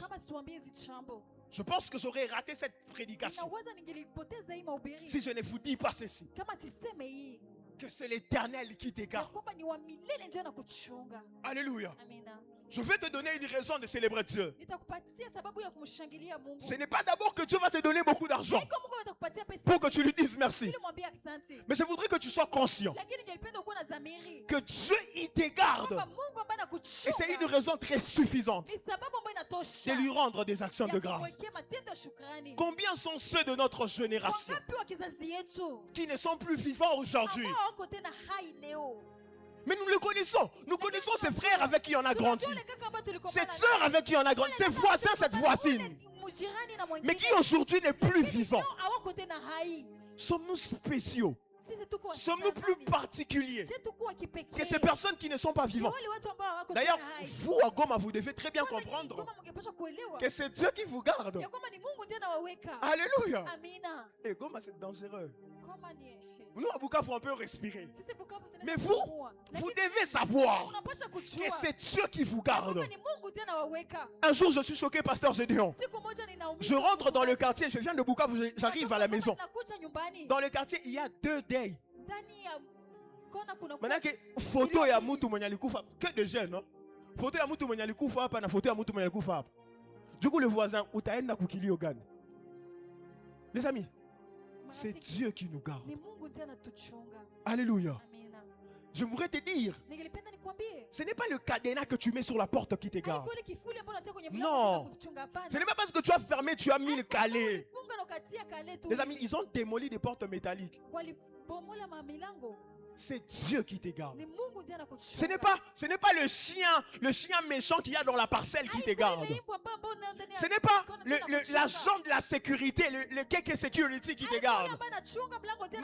Je pense que j'aurais raté cette prédication si je ne vous dis pas ceci. Que c'est l'Éternel qui te garde. Alléluia. Je vais te donner une raison de célébrer Dieu. Ce n'est pas d'abord que Dieu va te donner beaucoup d'argent pour que tu lui dises merci. Mais je voudrais que tu sois conscient que Dieu, il te garde. Et c'est une raison très suffisante de lui rendre des actions de grâce. Combien sont ceux de notre génération qui ne sont plus vivants aujourd'hui? Mais nous le connaissons. Nous connaissons ces frères avec qui on a grandi. Cette sœur avec qui on a grandi. Ces voisins, cette voisine. Mais qui aujourd'hui n'est plus vivant. Sommes-nous spéciaux? Sisi tuko wa Sommes-nous plus thamani. particuliers Je tuko wa kipekee. que ces personnes qui ne sont pas Ni vivantes? wale watu ambao hawako D'ailleurs, tena hai. vous à Goma, vous devez très bien Kwanza comprendre Goma mngepaswa kuelewa que c'est Dieu qui vous garde. ya kwamba ni Mungu ndiye anawaweka. Alléluia. Amina. Et Goma, c'est dangereux. Kama ni Nous, à Bukavu, on peut respirer. sisi Bukavu tunaweza Mais vous, kupumua. vous Lakini devez savoir unapaswa que kujua c'est Dieu qui vous ya garde. kwamba ni Mungu ndiye anawaweka. Un jour, je suis choqué, pasteur Gédéon. Siku moja ninaumia. Je rentre dans le quartier, je viens de Bukavu, j'arrive à la maison. Nakuja nyumbani. Dans le quartier, il y a 2 deuils. Ndani ya kona kuna Maintenant que photo ya mutu mwenye alikufa, que de jeunes, non? Photo ya mutu mwenye alikufa hapa na photo ya mutu mwenye alikufa hapa. Du coup, le voisin, utaenda kukilio gani? Les amis, c'est marafiki. Dieu qui nous garde. Ni Mungu ndiye anatuchunga. Alléluia. Amina. Je voudrais te dire, Ningelipenda nikwambie. ce n'est pas le cadenas que tu mets sur la porte qui te garde. Haikuwa ile kifuli ambayo unatia kwenye Non. mlango unataka kuchunga, hapana. Ce n'est pas parce que tu as fermé, tu as mis le calais. Funga na ukatia kale tu. Les amis, ils ont démoli des portes métalliques. Walibomola milango. C'est Dieu qui te garde. Ni Mungu ndiye anakuchunga. Ce n'est pas le chien méchant qu'il y a dans la parcelle qui te garde. Ce n'est pas l'agent de la sécurité, le KK Security qui te garde.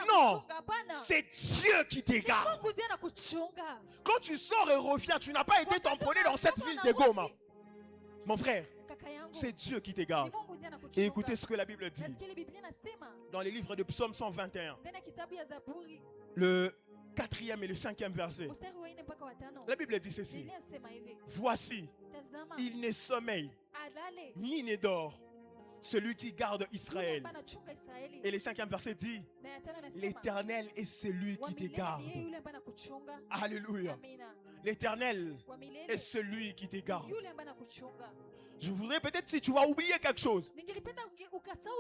Non, c'est Dieu qui te garde. Quand tu sors et reviens, tu n'as pas été tamponné dans cette ville de Goma. Mon frère, c'est Dieu qui te garde. Et écoutez ce que la Bible dit dans les livres de Psaume 121, le 4e et le 5e verset. La Bible dit ceci. Voici, il ne sommeille ni ne dort celui qui garde Israël. Et le 5e verset dit, l'Éternel est celui qui te garde. Alléluia. L'Éternel est celui qui te garde. Je voudrais peut-être, si tu vas oublier quelque chose,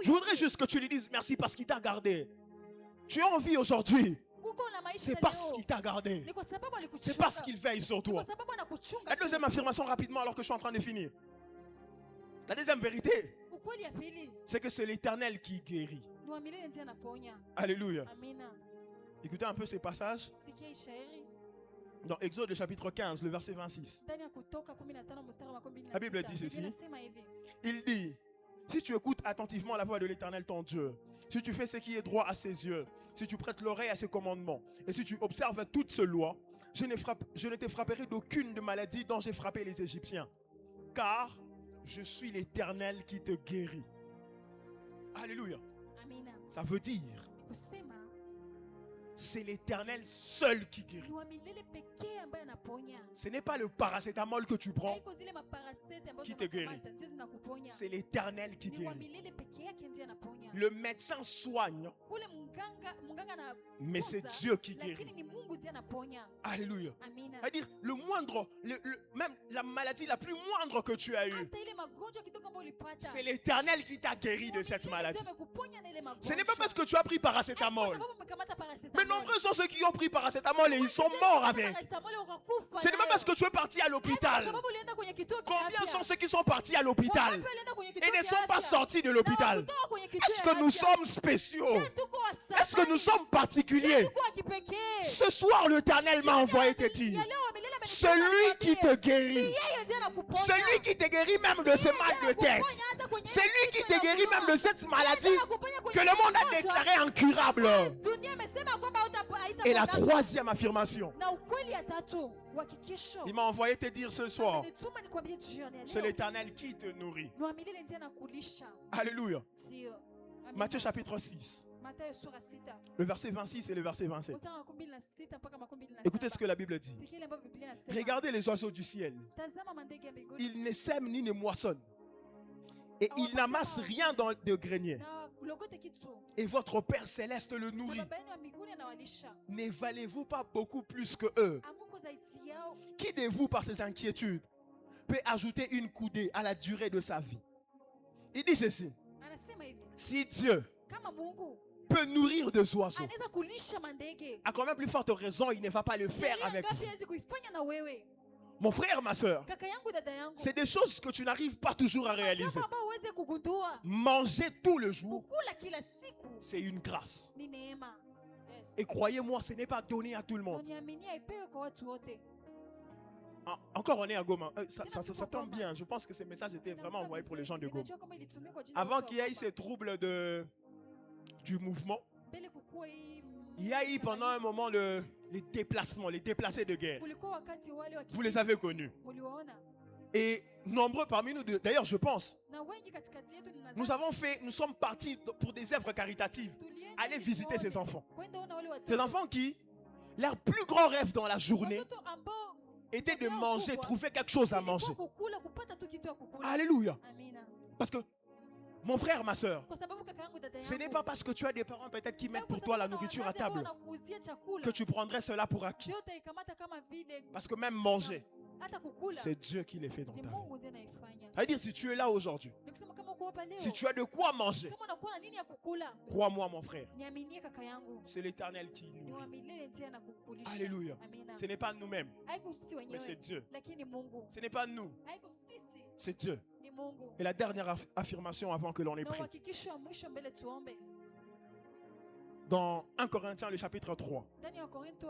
je voudrais juste que tu lui dises merci parce qu'il t'a gardé. Tu as envie aujourd'hui. C'est parce qu'il t'a gardé. C'est parce qu'il veille sur toi. La deuxième affirmation rapidement alors que je suis en train de finir. La deuxième vérité, c'est que c'est l'Éternel qui guérit. Alléluia. Écoutez un peu ces passages. Dans Exode chapitre 15, le verset 26. La Bible dit ceci. Il dit, si tu écoutes attentivement la voix de l'Éternel ton Dieu, si tu fais ce qui est droit à ses yeux, si tu prêtes l'oreille à ses commandements, et si tu observes toutes ces lois, je ne te frapperai d'aucune de maladie dont j'ai frappé les Égyptiens. Car je suis l'Éternel qui te guérit. Alléluia. Ça veut dire, c'est l'Éternel seul qui guérit. Ce n'est pas le paracétamol que tu prends qui te guérit. C'est l'Éternel qui guérit. Le médecin soigne, mais c'est Dieu qui guérit. Alléluia. C'est-à-dire, le moindre, même la maladie la plus moindre que tu as eue, c'est l'Éternel qui t'a guéri de cette maladie. Ce n'est pas parce que tu as pris paracétamol. Mais nombreux sont ceux qui ont pris paracétamol et ils sont morts avec. Ce n'est pas parce que tu es parti à l'hôpital. Combien sont ceux qui sont partis à l'hôpital et ne sont pas sortis de l'hôpital? Est-ce que nous sommes spéciaux? Est-ce que nous sommes particuliers? Ce soir, l'Éternel m'a envoyé te dire, celui qui te guérit, celui qui te guérit même de ce mal de tête, celui qui te guérit même de cette maladie que le monde a déclarée incurable. Et la troisième affirmation, il m'a envoyé te dire ce soir, c'est l'Éternel qui te nourrit. Alléluia. Matthieu chapitre 6, le verset 26 et le verset 27. Écoutez ce que la Bible dit. Regardez les oiseaux du ciel. Ils ne sèment ni ne moissonnent. Et ils n'amassent rien dans de greniers. Et votre Père Céleste le nourrit. Ne valez-vous pas beaucoup plus que eux? Qui de vous, par ses inquiétudes, peut ajouter une coudée à la durée de sa vie? Il dit ceci. Si Dieu peut nourrir des oiseaux, à quand même plus forte raison, il ne va pas le faire avec vous. Mon frère, ma soeur, c'est des choses que tu n'arrives pas toujours à réaliser. Manger tout le jour, c'est une grâce. Et croyez-moi, ce n'est pas donné à tout le monde. Encore on est à Goma. Ça tombe bien. Je pense que ce message était vraiment envoyé pour les gens de Goma. Avant qu'il y ait ces troubles du mouvement, mbele kukuwe hii Il y a eu pendant un moment les déplacements, les déplacés de guerre. kulikuwa wakati wale wa Vous les avez connus. muliwaona Et nombreux parmi nous, d'ailleurs je pense, na wengi katikati yetu nous sommes partis pour des œuvres caritatives. tulienda Aller ili visiter tuone, ces enfants. kwenda ona wale Ces watoto enfants qui, leur plus grand rêve dans la journée watoto ambao était de manger, trouver quelque chose à manger. ilikuwa kukula kupata tu kitu ya kukula. Alléluia. Amina. Parce que, mon frère, ma soeur, Kwa sababu kaka yangu dada ce n'est yangu, pas parce que tu as des parents peut-être qui mettent kwa pour toi la sababu nourriture à wazazi ambao table wanakuuzia chakula, que tu prendrais cela pour acquis. yote ikamata kama vile Parce que même manger, hata kukula c'est Dieu qui les fait dans ni ta vie. Mungu ndiye anaifanya. C'est-à-dire, si tu es là aujourd'hui, Ni kusema kama uko hapa leo, si tu as de quoi manger, kama unakuwa na nini ya kukula, crois-moi, mon frère, niaminie kaka yangu, c'est l'Éternel qui ni nourrit. wa milele ndiye anakukulisha. Alléluia. Amina. Ce n'est pas nous-mêmes, Haiko sisi mais c'est wenyewe, Dieu. lakini Mungu. Ce n'est pas nous, Haiko sisi, c'est Dieu. ni Mungu. Et la dernière affirmation avant que l'on ait Na pris. uhakikisho wa mwisho mbele tuombe. Dans 1 Corinthiens, le chapitre 3, Ndani ya Korinto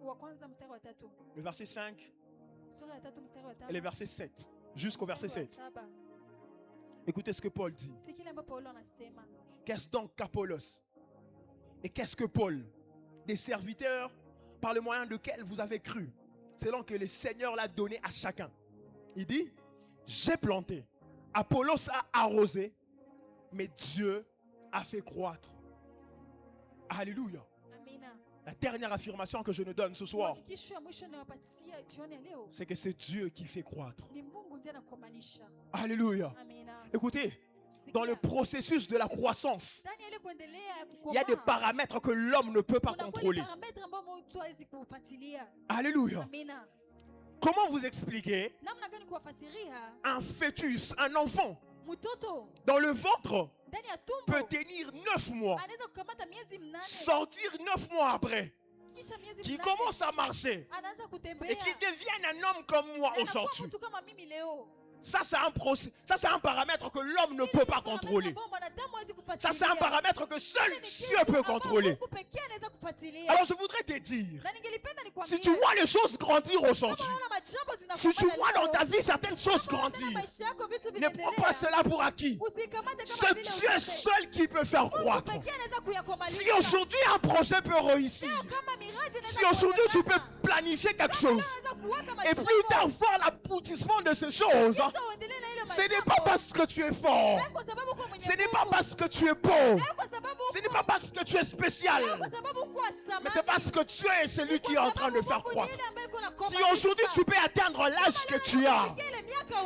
wa kwanza mstari wa 3, le verset 5 sura ya 3 mstari wa 5. et le verset 7, jusqu'au verset 7. 7. Écoutez ce que Paul dit. C'est kile ambapo Paulo anasema. Qu'est-ce donc qu'Apollos? Et qu'est-ce que Paul? Des serviteurs par le moyen desquels vous avez cru, selon que le Seigneur l'a donné à chacun. Il dit, j'ai planté, Apollos a arrosé, mais Dieu a fait croître. Alléluia. Amina. La dernière affirmation que je ne donne ce soir, Uhakikisho wa mwisho nawapatia jioni ya leo. c'est que c'est Dieu qui fait croître. Ni Mungu ndiye anakomalisha. Alléluia. Amina. Écoutez, dans le Sikia. processus de la croissance, Ndani ya ile kuendelea il y a des kukomaa, paramètres que l'homme ne peut pas kuna kweli contrôler. parametre ambao mtu hawezi kufuatilia. Alléluia. Amina. Comment vous expliquer Namna gani kuwafasiria un fœtus, un enfant, mtoto dans le ventre ndani ya peut tumbo tenir 9 mois, anaweza kukamata miezi mnane, sortir 9 mois après, kisha miezi qui mnane commence à marcher anaanza et kutembea qui devienne un homme comme moi na anakuwa aujourd'hui. mtu kama mimi leo. Ça, c'est un paramètre que l'homme ne peut pas contrôler. Ça, c'est un paramètre que seul Dieu peut contrôler. Alors, je voudrais te dire, si tu vois les choses grandir aujourd'hui, si tu vois dans ta vie certaines choses grandir, ne prends pas cela pour acquis. C'est Dieu seul qui peut faire croître. Si aujourd'hui un projet peut réussir, si aujourd'hui tu peux planifier quelque chose, et plus tard voir l'aboutissement de ces choses, ce n'est pas parce que tu es fort, ce n'est pas parce que tu es beau, ce n'est pas parce que tu es spécial, mais c'est parce que Dieu est celui qui est en train de faire croître. Si aujourd'hui tu peux atteindre l'âge que tu as,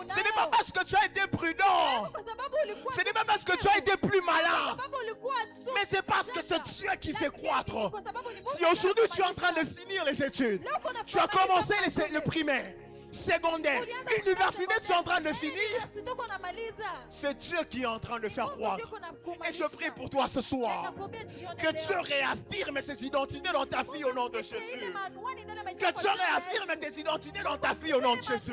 ce n'est pas parce que tu as été prudent, ce n'est pas parce que tu as été plus malin, mais c'est parce que c'est Dieu qui fait croître. Si aujourd'hui tu es en train de finir les études, tu as commencé le primaire, secondaire, université, tu es en train de finir, c'est Dieu qui est en train de faire croître. Et je prie pour toi ce soir, que Dieu réaffirme ses identités dans ta vie au nom de Jésus. Que Dieu réaffirme tes identités dans ta vie au nom de Jésus.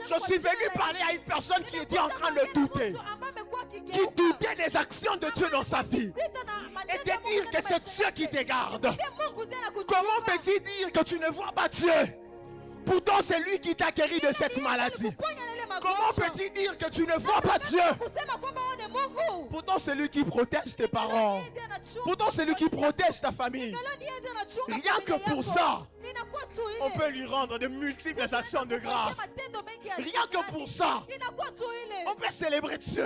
Je suis venu parler à une personne qui était en train de douter, qui doutait des actions de Dieu dans sa vie, et te dire que c'est Dieu qui te garde. Comment peux-tu dire que tu ne vois pas Dieu? Pourtant, c'est lui qui t'a guéri de cette maladie. Comment peux-tu dire que tu ne vois pas Dieu? Pourtant, c'est lui qui protège tes parents. Pourtant, c'est lui qui protège ta famille. Rien que pour ça, on peut lui rendre de multiples actions de grâce. Rien que pour ça, on peut célébrer Dieu.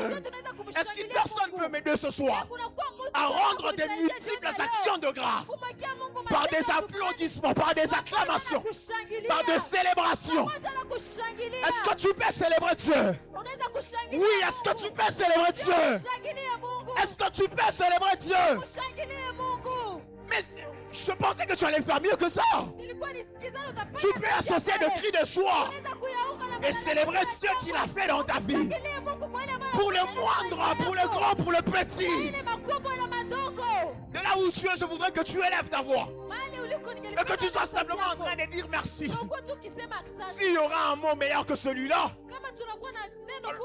Est-ce qu'une personne peut m'aider ce soir à rendre des multiples actions de grâce par des applaudissements, par des acclamations, par des célébrations? Est-ce que tu peux célébrer Dieu? Oui, est-ce que tu peux célébrer Dieu? Est-ce que tu peux célébrer Dieu? Mais je pensais que tu allais faire mieux que ça. Tu peux associer de cris de joie et célébrer Dieu qui l'a fait dans ta vie. Pour le moindre, pour le grand, pour le petit. De là où tu es, je voudrais que tu élèves ta voix. Et que tu sois simplement en train de dire merci. S'il y aura un mot meilleur que celui-là,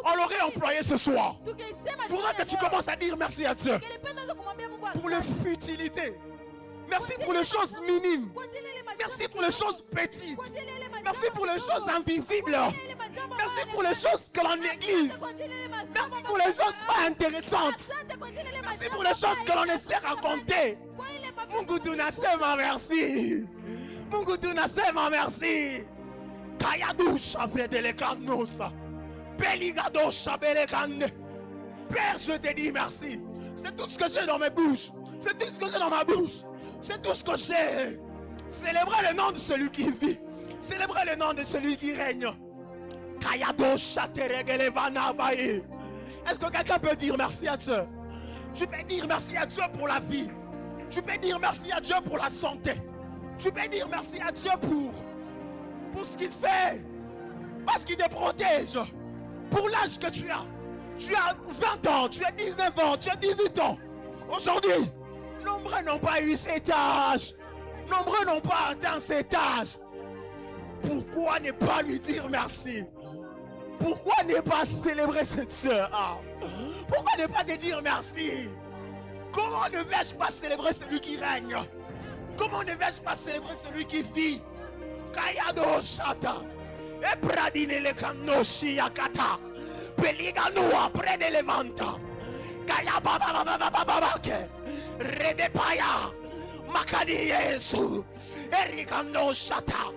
on l'aurait employé ce soir. Je voudrais que tu commences à dire merci à Dieu pour la futilité. Merci pour les choses minimes. Merci pour les choses petites. Merci pour les choses invisibles. Merci pour les choses que l'on néglige. Merci pour les choses pas intéressantes. Merci pour les choses que l'on essaie de raconter. Mungu tunasema merci. Mungu tunasema merci. Kayadusha vredelekanosa. Beligadosha belekane. Père, je te dis merci. C'est tout ce que j'ai dans mes bouches. C'est tout ce que j'ai dans ma bouche. C'est tout ce que j'ai. Célébrez le nom de celui qui vit. Célébrez le nom de celui qui règne. Est-ce que quelqu'un peut dire merci à Dieu? Tu peux dire merci à Dieu pour la vie. Tu peux dire merci à Dieu pour la santé. Tu peux dire merci à Dieu pour ce qu'il fait. Parce qu'il te protège. Pour l'âge que tu as. Tu as 20 ans, tu as 19 ans, tu as 18 ans. Aujourd'hui, nombreux n'ont pas eu cet âge. Nombreux n'ont pas atteint cet âge. Pourquoi ne pas lui dire merci? Pourquoi ne pas célébrer cette sœur? Pourquoi ne pas te dire merci? Comment ne vais-je pas célébrer celui qui règne? Comment ne vais-je pas célébrer celui qui vit? Kayado Shata. Ebradine le kanoshi yakata. Peliganoa près de Levanta. Kaya baba baba baba ke. Redepaya. Makadi Yesu. Erikano Shata.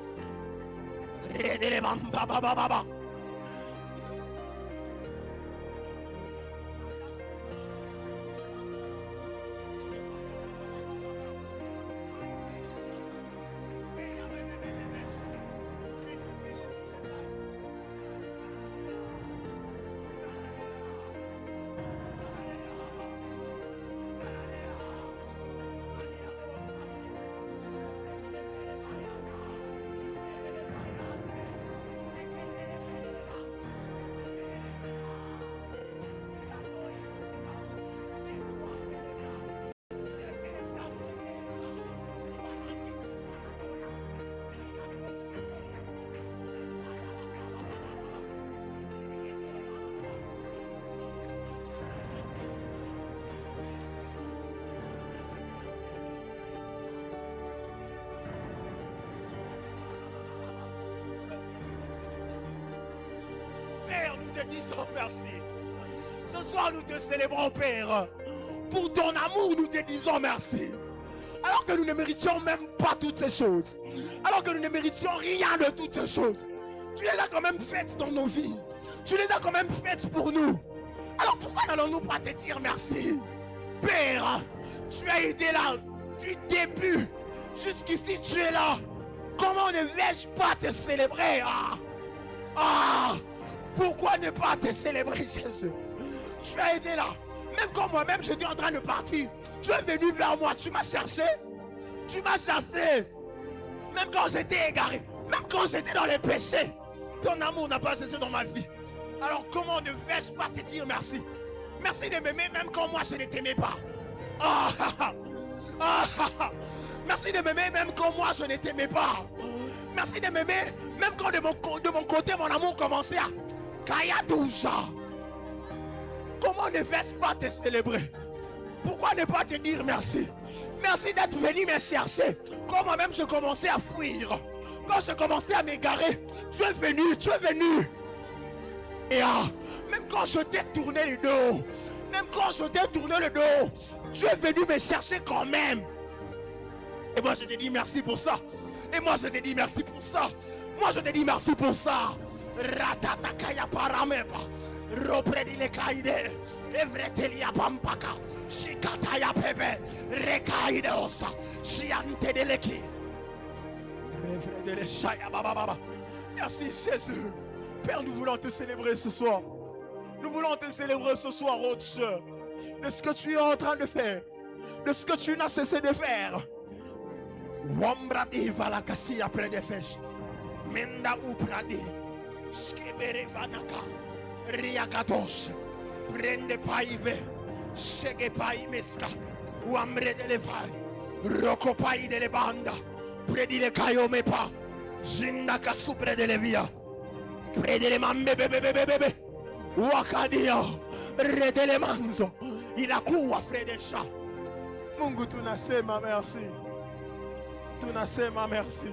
Redelebam baba baba. Père, nous te disons merci. Ce soir, nous te célébrons, Père. Pour ton amour, nous te disons merci. Alors que nous ne méritions même pas toutes ces choses. Alors que nous ne méritions rien de toutes ces choses. Tu les as quand même faites dans nos vies. Tu les as quand même faites pour nous. Alors pourquoi n'allons-nous pas te dire merci? Père, tu as été là du début jusqu'ici, tu es là. Comment ne vais-je pas te célébrer? Pourquoi ne pas te célébrer, Jésus? Tu as été là. Même quand moi-même j'étais en train de partir, tu es venu vers moi, tu m'as cherché. Tu m'as chassé. Même quand j'étais égaré, même quand j'étais dans les péchés, ton amour n'a pas cessé dans ma vie. Alors comment ne vais-je pas te dire merci? Merci de m'aimer même quand moi je ne t'aimais pas. Merci de m'aimer même quand moi je ne t'aimais pas. Merci de m'aimer même quand de mon côté mon amour commençait à Kayadouja. Comment ne vais-je pas te célébrer? Pourquoi ne pas te dire merci? Merci d'être venu me chercher. Quand moi-même je commençais à fuir. Quand je commençais à m'égarer, tu es venu, tu es venu. Et même quand je t'ai tourné le dos, même quand je t'ai tourné le dos, tu es venu me chercher quand même. Et moi je te dis merci pour ça. Et moi je te dis merci pour ça. Moi je te dis merci pour ça. Ratatakaya parameba. Repredile kaide. Evretelia pampaka. Shikataya pepe. Rekaide osa. Shiante deleki. Revredele shaya baba. Merci Jésus. Père, nous voulons te célébrer ce soir. Nous voulons te célébrer ce soir, oh Dieu, de ce que tu es en train de faire, de ce que tu n'as cessé de faire. Wambradi valakasi après des fèches. Menda upradi. Skebere vanaka. Riakatos. Prende paive. Shege paimeska. Wambre de lefai. Roko pai de lebanda. Predi le kayomepa. Jindaka supre de levia. Prede mambe bebe wakadia redele manzo inakuwa fredesha. Mungu tunasema merci. Tunasema merci.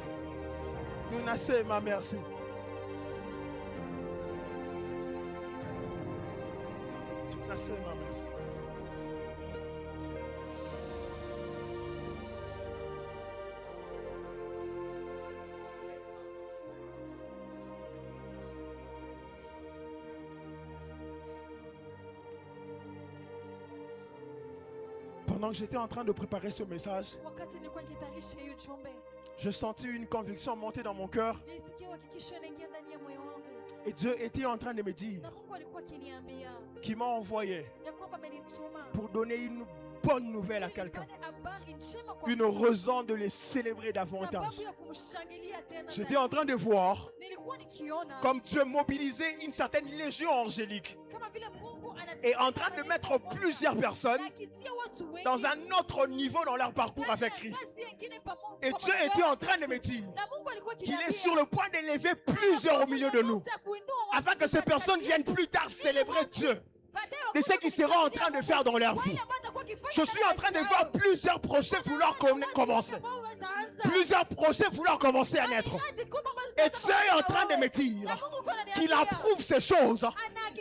Tunasema merci. Tunasema merci. Pendant que j'étais en train de préparer ce message, Wakati nilikuwa nikitayarisha hii ujumbe, je sentis une conviction monter dans mon cœur. nilisikia uhakikisho inaingia ndani ya moyo wangu. Et Dieu était en train de me dire Na Mungu alikuwa akiniambia qu'il m'a envoyé ya kwamba amenituma pour donner une bonne nouvelle à ili quelqu'un. nipane habari njema kwa Une mtu, raison de les célébrer davantage. sababu ya kumshangilia tena J'étais zaidi. en train de voir Nilikuwa nikiona comme Dieu mobilisait une certaine légion angélique kama vile Mungu et en train de mettre plusieurs personnes dans un autre niveau dans leur parcours avec Christ. Et Dieu était en train de me dire qu'il est sur le point d'élever plusieurs au milieu de nous, afin que ces personnes viennent plus tard célébrer Dieu de ce qu'ils seront en train de faire dans leur vie. Je suis en train de voir plusieurs projets vouloir commencer. Plusieurs projets vouloir commencer à naître. Et Dieu est en train de me dire qu'il approuve ces choses.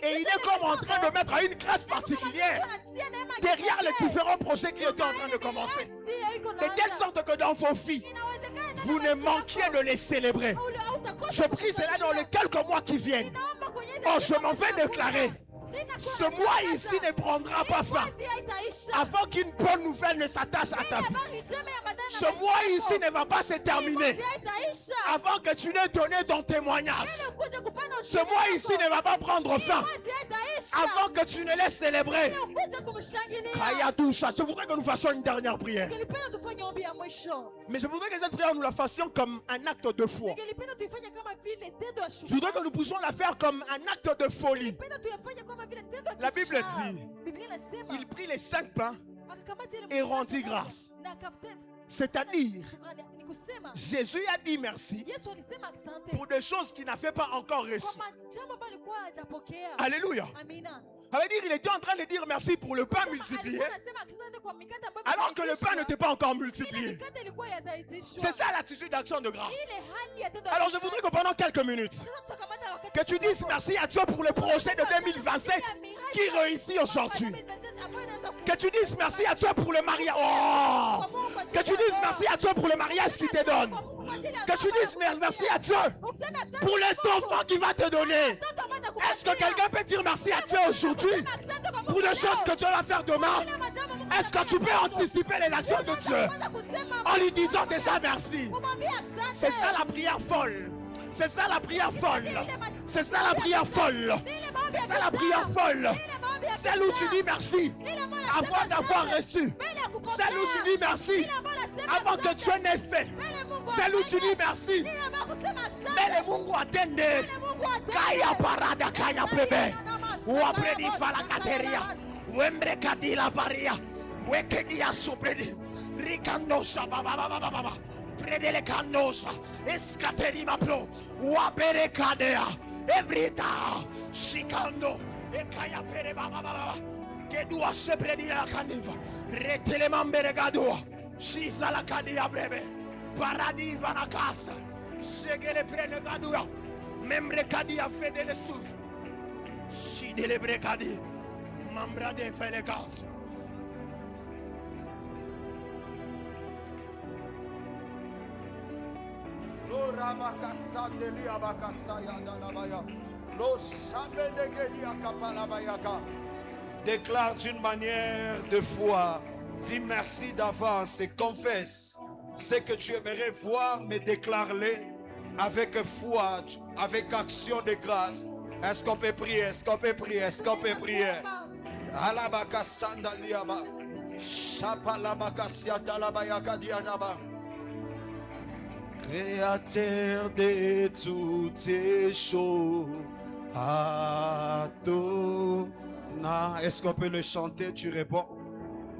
Et il est comme en train de mettre une grâce particulière derrière les différents projets qui étaient en train de commencer. De telle sorte que dans vos vies, vous ne manquiez de les célébrer. Je prie cela dans les quelques mois qui viennent. Oh, je m'en vais déclarer. Ce mois ici ne prendra pas fin avant qu'une bonne nouvelle ne s'attache à ta vie. Ce mois ici ne va pas se terminer avant que tu n'aies donné ton témoignage. Ce mois ici ne va pas prendre fin avant que tu ne l'aies célébré. Je voudrais que nous fassions une dernière prière. Mais je voudrais que cette prière nous la fassions comme un acte de foi. Je voudrais que nous puissions la faire comme un acte de folie. La Bible dit, il prit les 5 pains et rendit grâce. C'est-à-dire, Jésus a dit merci pour des choses qu'il n'avait pas encore reçues. Alléluia. Ça veut dire qu'il était en train de dire merci pour le pain multiplié, alors que le pain n'était pas encore multiplié. C'est ça l'attitude d'action de grâce. Alors je voudrais que pendant quelques minutes, que tu dises merci à Dieu pour le projet de 2027 qui réussit aujourd'hui. Que tu dises merci à Dieu pour le mariage. Oh! Que tu dises merci à Dieu pour le mariage qu'il te donne. Que tu dises merci à Dieu pour les enfants qu'il va te donner. Est-ce que quelqu'un peut dire merci à Dieu aujourd'hui pour les choses que Dieu va faire demain? Est-ce que tu peux anticiper les actions de Dieu en lui disant déjà merci? C'est ça la prière folle. C'est ça la prière folle. C'est ça la prière folle. C'est ça la prière folle. Celle où tu dis merci avant d'avoir reçu. Celle où tu dis merci avant que Dieu n'ait fait. Celle où tu dis merci. Mais le mungu attende. Kaya parada kaya plebe. Ouapre di fala kateria. Wembre kadila varia. Wekedia sopredi. Rikando shabababababa. Predele canosa, escateri maplo, wapere cadea, ebrita, chicando, e kaya pere baba, que dua se predila caniva, retele mambere gadua, shisa la cadia breve, paradiva na casa, segele prene gadua, membre cadia fedele suf, shidele brecadi, mambra de fele casa. Déclare d'une manière de foi. Dis merci d'avance et confesse ce que tu aimerais voir, mais déclare-le avec foi, avec action de grâce. Est-ce qu'on peut prier? Est-ce qu'on peut prier? Est-ce qu'on peut prier? Alabaka sandaliaba. Shapalabaka siatalabaya dianaba. Créateur de toutes ces choses, Adonai. Est-ce qu'on peut le chanter? Tu réponds.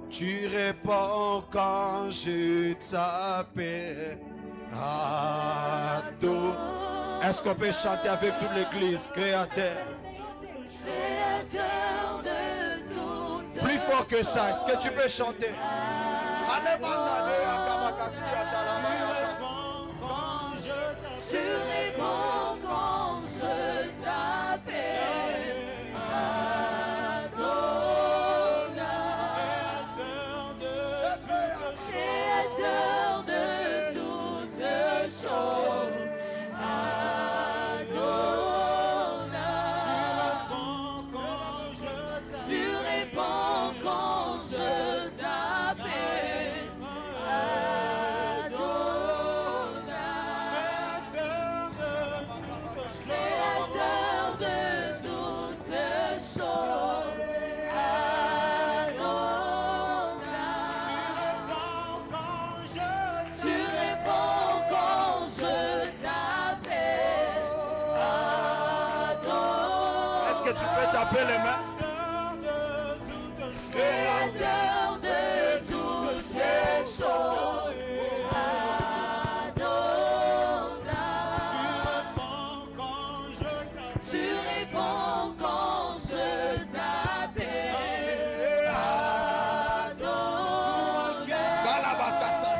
Tu réponds quand je t'appelle. Adonai. Est-ce qu'on peut chanter avec toute l'église? Créateur. Créateur de toutes. Plus fort que ça. Est-ce que tu peux chanter? Créateur Tu réponds quand je t'appelle. Créateur de toutes choses, Adonai. Tu réponds quand je t'appelle, Adonai. Créateur de toutes choses, tu réponds quand je t'appelle, Adonai. Est-ce que tu peux taper les mains? Créateur de toutes choses, Adonai. Tu réponds quand je t'appelle, Adonai. Balabakasa.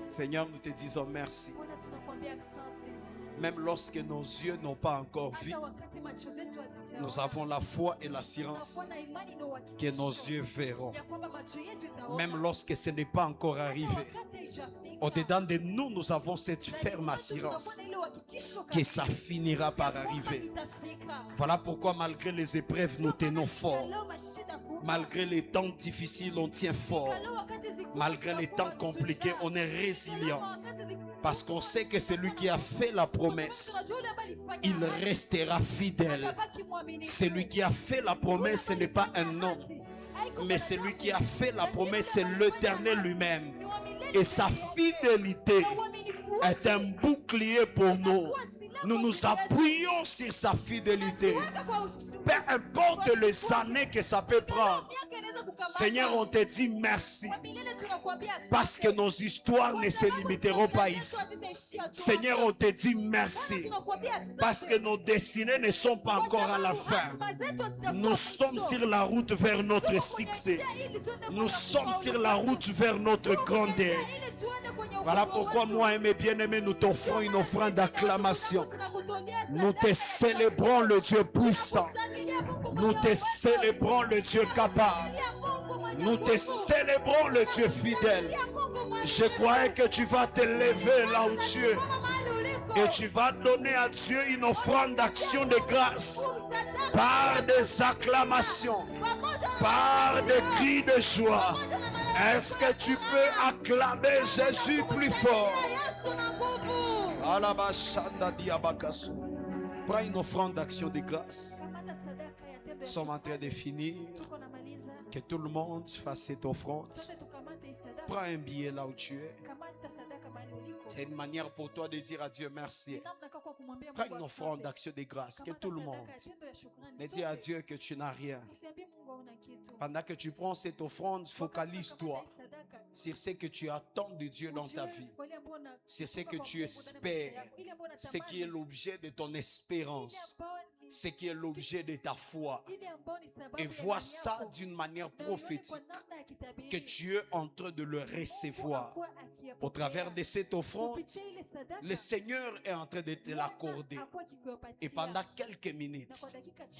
Seigneur, nous te disons merci. Bwana, tunakuambia asante. Même lorsque nos yeux n'ont pas encore vu, Hata wakati macho zetu hazijaona, nous avons la foi et l'assurance tunakuwa na imani na que nos uhakikisho yeux verront. ya kwamba macho yetu itaona. Même lorsque ce n'est pas encore Hata arrivé, wakati haijafika. au-dedans de nous, nous avons cette Ndani ferme mwetu assurance tunakuwa na ile uhakikisho que kabisa ça finira par kwamba arriver. itafika. Voilà pourquoi malgré les épreuves, nous tenons fort. Leo mashida kubwa. Malgré les temps difficiles, on tient fort. Leo wakati zigumu, Malgré les temps tunakuwa compliqués, mashujaa. on est Leo résilient. wakati zigumu, Parce qu'on sait que celui qui a fait la promesse, tunajua yule ambaye alifanya il ahadi, restera fidèle. atabaki mwaminifu. Celui qui a fait la promesse, ce n'est pas un homme, mais celui qui a fait la promesse, c'est l'Éternel lui-même. Et sa fidélité est un bouclier pour nous. Nous nous appuyons sur sa fidélité. Peu importe les années que ça peut prendre. Seigneur, on te dit merci. Parce que nos histoires ne se limiteront pas ici. Seigneur, on te dit merci. Parce que nos destinées ne sont pas encore à la fin. Nous sommes sur la route vers notre succès. Nous sommes sur la route vers notre grandeur. Voilà pourquoi moi et mes bien-aimés, nous t'offrons une offrande d'acclamation. Nous te célébrons le Dieu puissant. Nous te célébrons le Dieu capable. Nous te célébrons le Dieu fidèle. Je croyais que tu vas te lever là où tu es. Et tu vas donner à Dieu une offrande d'action de grâce. Par des acclamations. Par des cris de joie. Est-ce que tu peux acclamer Jésus plus fort? Prends une offrande d'action de grâce. Nous sommes en train de finir. Que tout le monde fasse cette offrande. Prends un billet là où tu es. C'est une manière pour toi de dire à Dieu merci. Prends une offrande d'action de grâce. Que tout le monde ne dit à Dieu que tu n'as rien. Pendant que tu prends cette offrande, focalise-toi sur ce que tu attends de Dieu dans ta vie. Sur ce que tu espères. Ce qui est l'objet de ton espérance. Ce qui est l'objet de ta foi. Et vois ça d'une manière prophétique. Que tu es en train de le recevoir. Au travers de cette offrande, le Seigneur est en train de te l'accorder. Et pendant quelques minutes,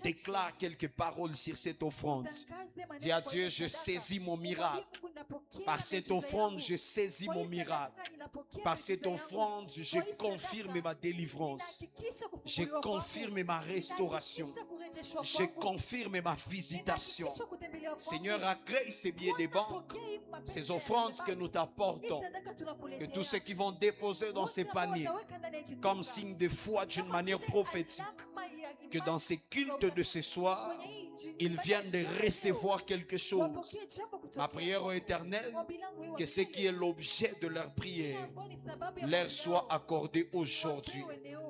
déclare quelques paroles sur cette offrande. Dis à Dieu, je saisis mon miracle. Par cette offrande, je saisis mon miracle. Par cette offrande, je confirme ma délivrance. Je confirme ma restauration. Je confirme ma visitation. Seigneur, accueille ces billets de banque, ces offrandes que nous t'apportons. Que tous ceux qui vont déposer dans ces paniers, comme signe de foi d'une manière prophétique, que dans ces cultes de ce soir, ils viennent de recevoir quelque chose. Ma prière au Éternel, que ce qui est l'objet de leur prière leur soit accordé aujourd'hui,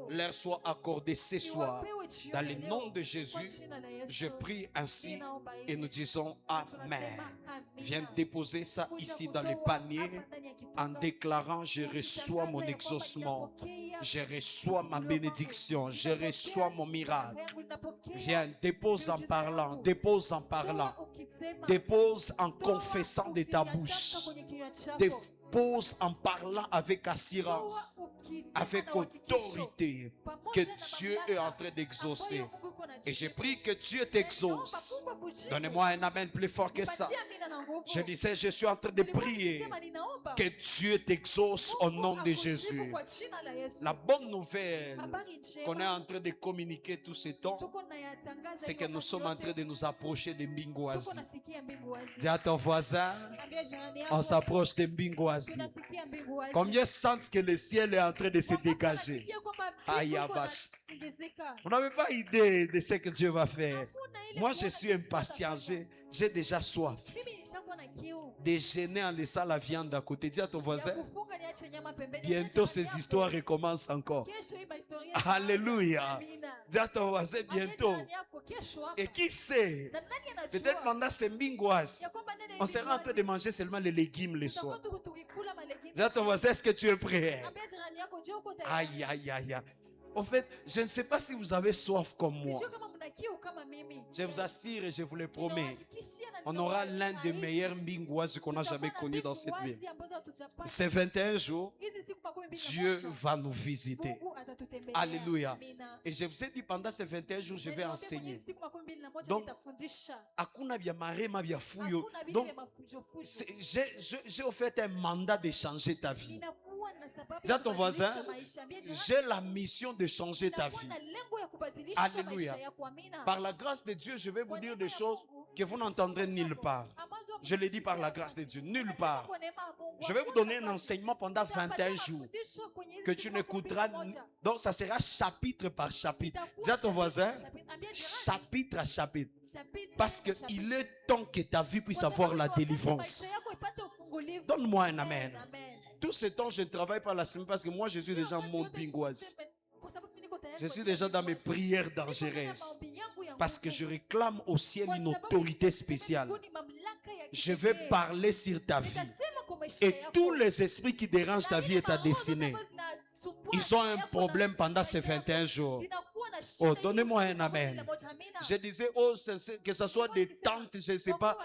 leur soit accordé ce soir. Dans le nom de Jésus, je prie ainsi et nous disons Amen. Viens déposer ça ici dans le panier en déclarant: je reçois mon exaucement, je reçois ma bénédiction, je reçois mon miracle. Viens, dépose en parlant, dépose en parlant, dépose en confessant de ta bouche, dépose en parlant avec assurance, avec autorité, que Dieu est en train d'exaucer. Et je prie que Dieu t'exauce. Donnez-moi un amen plus fort que ça. Je disais, je suis en train de prier que Dieu t'exauce au nom de Jésus. La bonne nouvelle qu'on est en train de communiquer tout ce temps, c'est que nous sommes en train de nous approcher de Mbingoazi. Dis à ton voisin, on s'approche de Mbingoazi. Combien sentent que le ciel est en train de se dégager? Aïe, abash. On n'avait pas idée de ce que Dieu va faire. Moi, je suis impatient. J'ai déjà soif. Déjeuner en laissant la viande à côté. Dis à ton voisin, bientôt ces histoires recommencent encore. Alléluia. Dis à ton voisin, bientôt. Et qui sait, peut-être pendant ces Mbingoazi, on sera en train de manger seulement les légumes le soir. Dis à ton voisin, est-ce que tu es prêt? Aïe, aïe, aïe, aïe. En fait, je ne sais pas si vous avez soif comme moi. Je vous assure et je vous le promets, on aura l'un des meilleurs Mbingoazi qu'on a jamais connu dans cette vie. Ces 21 jours, Dieu va nous visiter. Alléluia. Et je vous ai dit, pendant ces 21 jours, je vais enseigner. Donc, donc j'ai offert un mandat de changer ta vie. Dis à ton voisin, j'ai la mission de changer ta vie. Alléluia. Par la grâce de Dieu, je vais vous dire des choses que vous n'entendrez nulle part. Je l'ai dit par la grâce de Dieu, nulle part. Je vais vous donner un enseignement pendant 21 jours que tu n'écouteras. Donc ça sera chapitre par chapitre. Dis à ton voisin, chapitre à chapitre. Parce qu'il est temps que ta vie puisse avoir la délivrance. Donne-moi un amen. Tout ce temps, je ne travaille pas la semaine parce que moi, je suis déjà en mode Mbingoazi. Je suis déjà dans mes prières dangereuses. Parce que je réclame au ciel une autorité spéciale. Je vais parler sur ta vie. Et tous les esprits qui dérangent ta vie et ta destinée, ils ont un problème pendant ces 21 jours. Oh, donnez-moi un amen. Je disais, oh, que ce soit des tentes, je ne sais pas.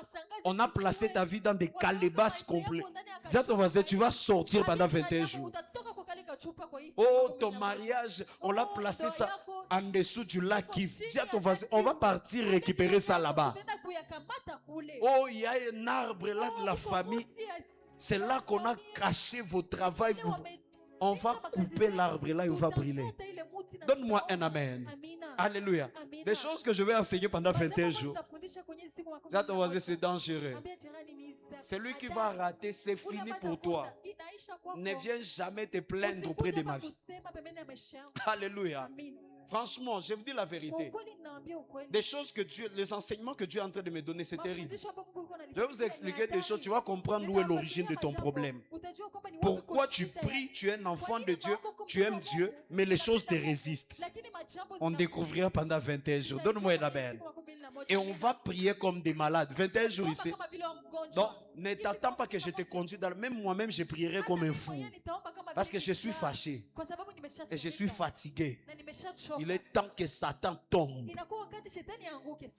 On a placé ta vie dans des calebasses complètes. Dis à ton voisin, tu vas sortir pendant 21 jours. Oh, ton mariage, on l'a placé ça en dessous du lac Kivu. Dis à ton voisin, on va partir récupérer ça là-bas. Oh, il y a un arbre là de la famille. C'est là qu'on a caché vos travails. On va couper l'arbre là et on va brûler. Donne-moi un amen. Alléluia. Des choses que je vais enseigner pendant 21 jours. Ça, ton voisin, c'est dangereux. Celui qui va rater, c'est fini pour toi. Ne viens jamais te plaindre auprès de ma vie. Alléluia. Franchement, je vous dis la vérité. Des choses que Dieu, les enseignements que Dieu est en train de me donner, c'est terrible. Je vais vous expliquer des choses, tu vas comprendre où est l'origine de ton problème. Pourquoi tu pries, tu es un enfant de Dieu, tu aimes Dieu, mais les choses te résistent. On découvrira pendant 21 jours. Donne-moi un amen. Et on va prier comme des malades. 21 jours ici. Donc, ne t'attends pas que je te conduise dans... Même moi-même, je prierai comme un fou. Parce que je suis fâché. Et je suis fatigué. Il est temps que Satan tombe.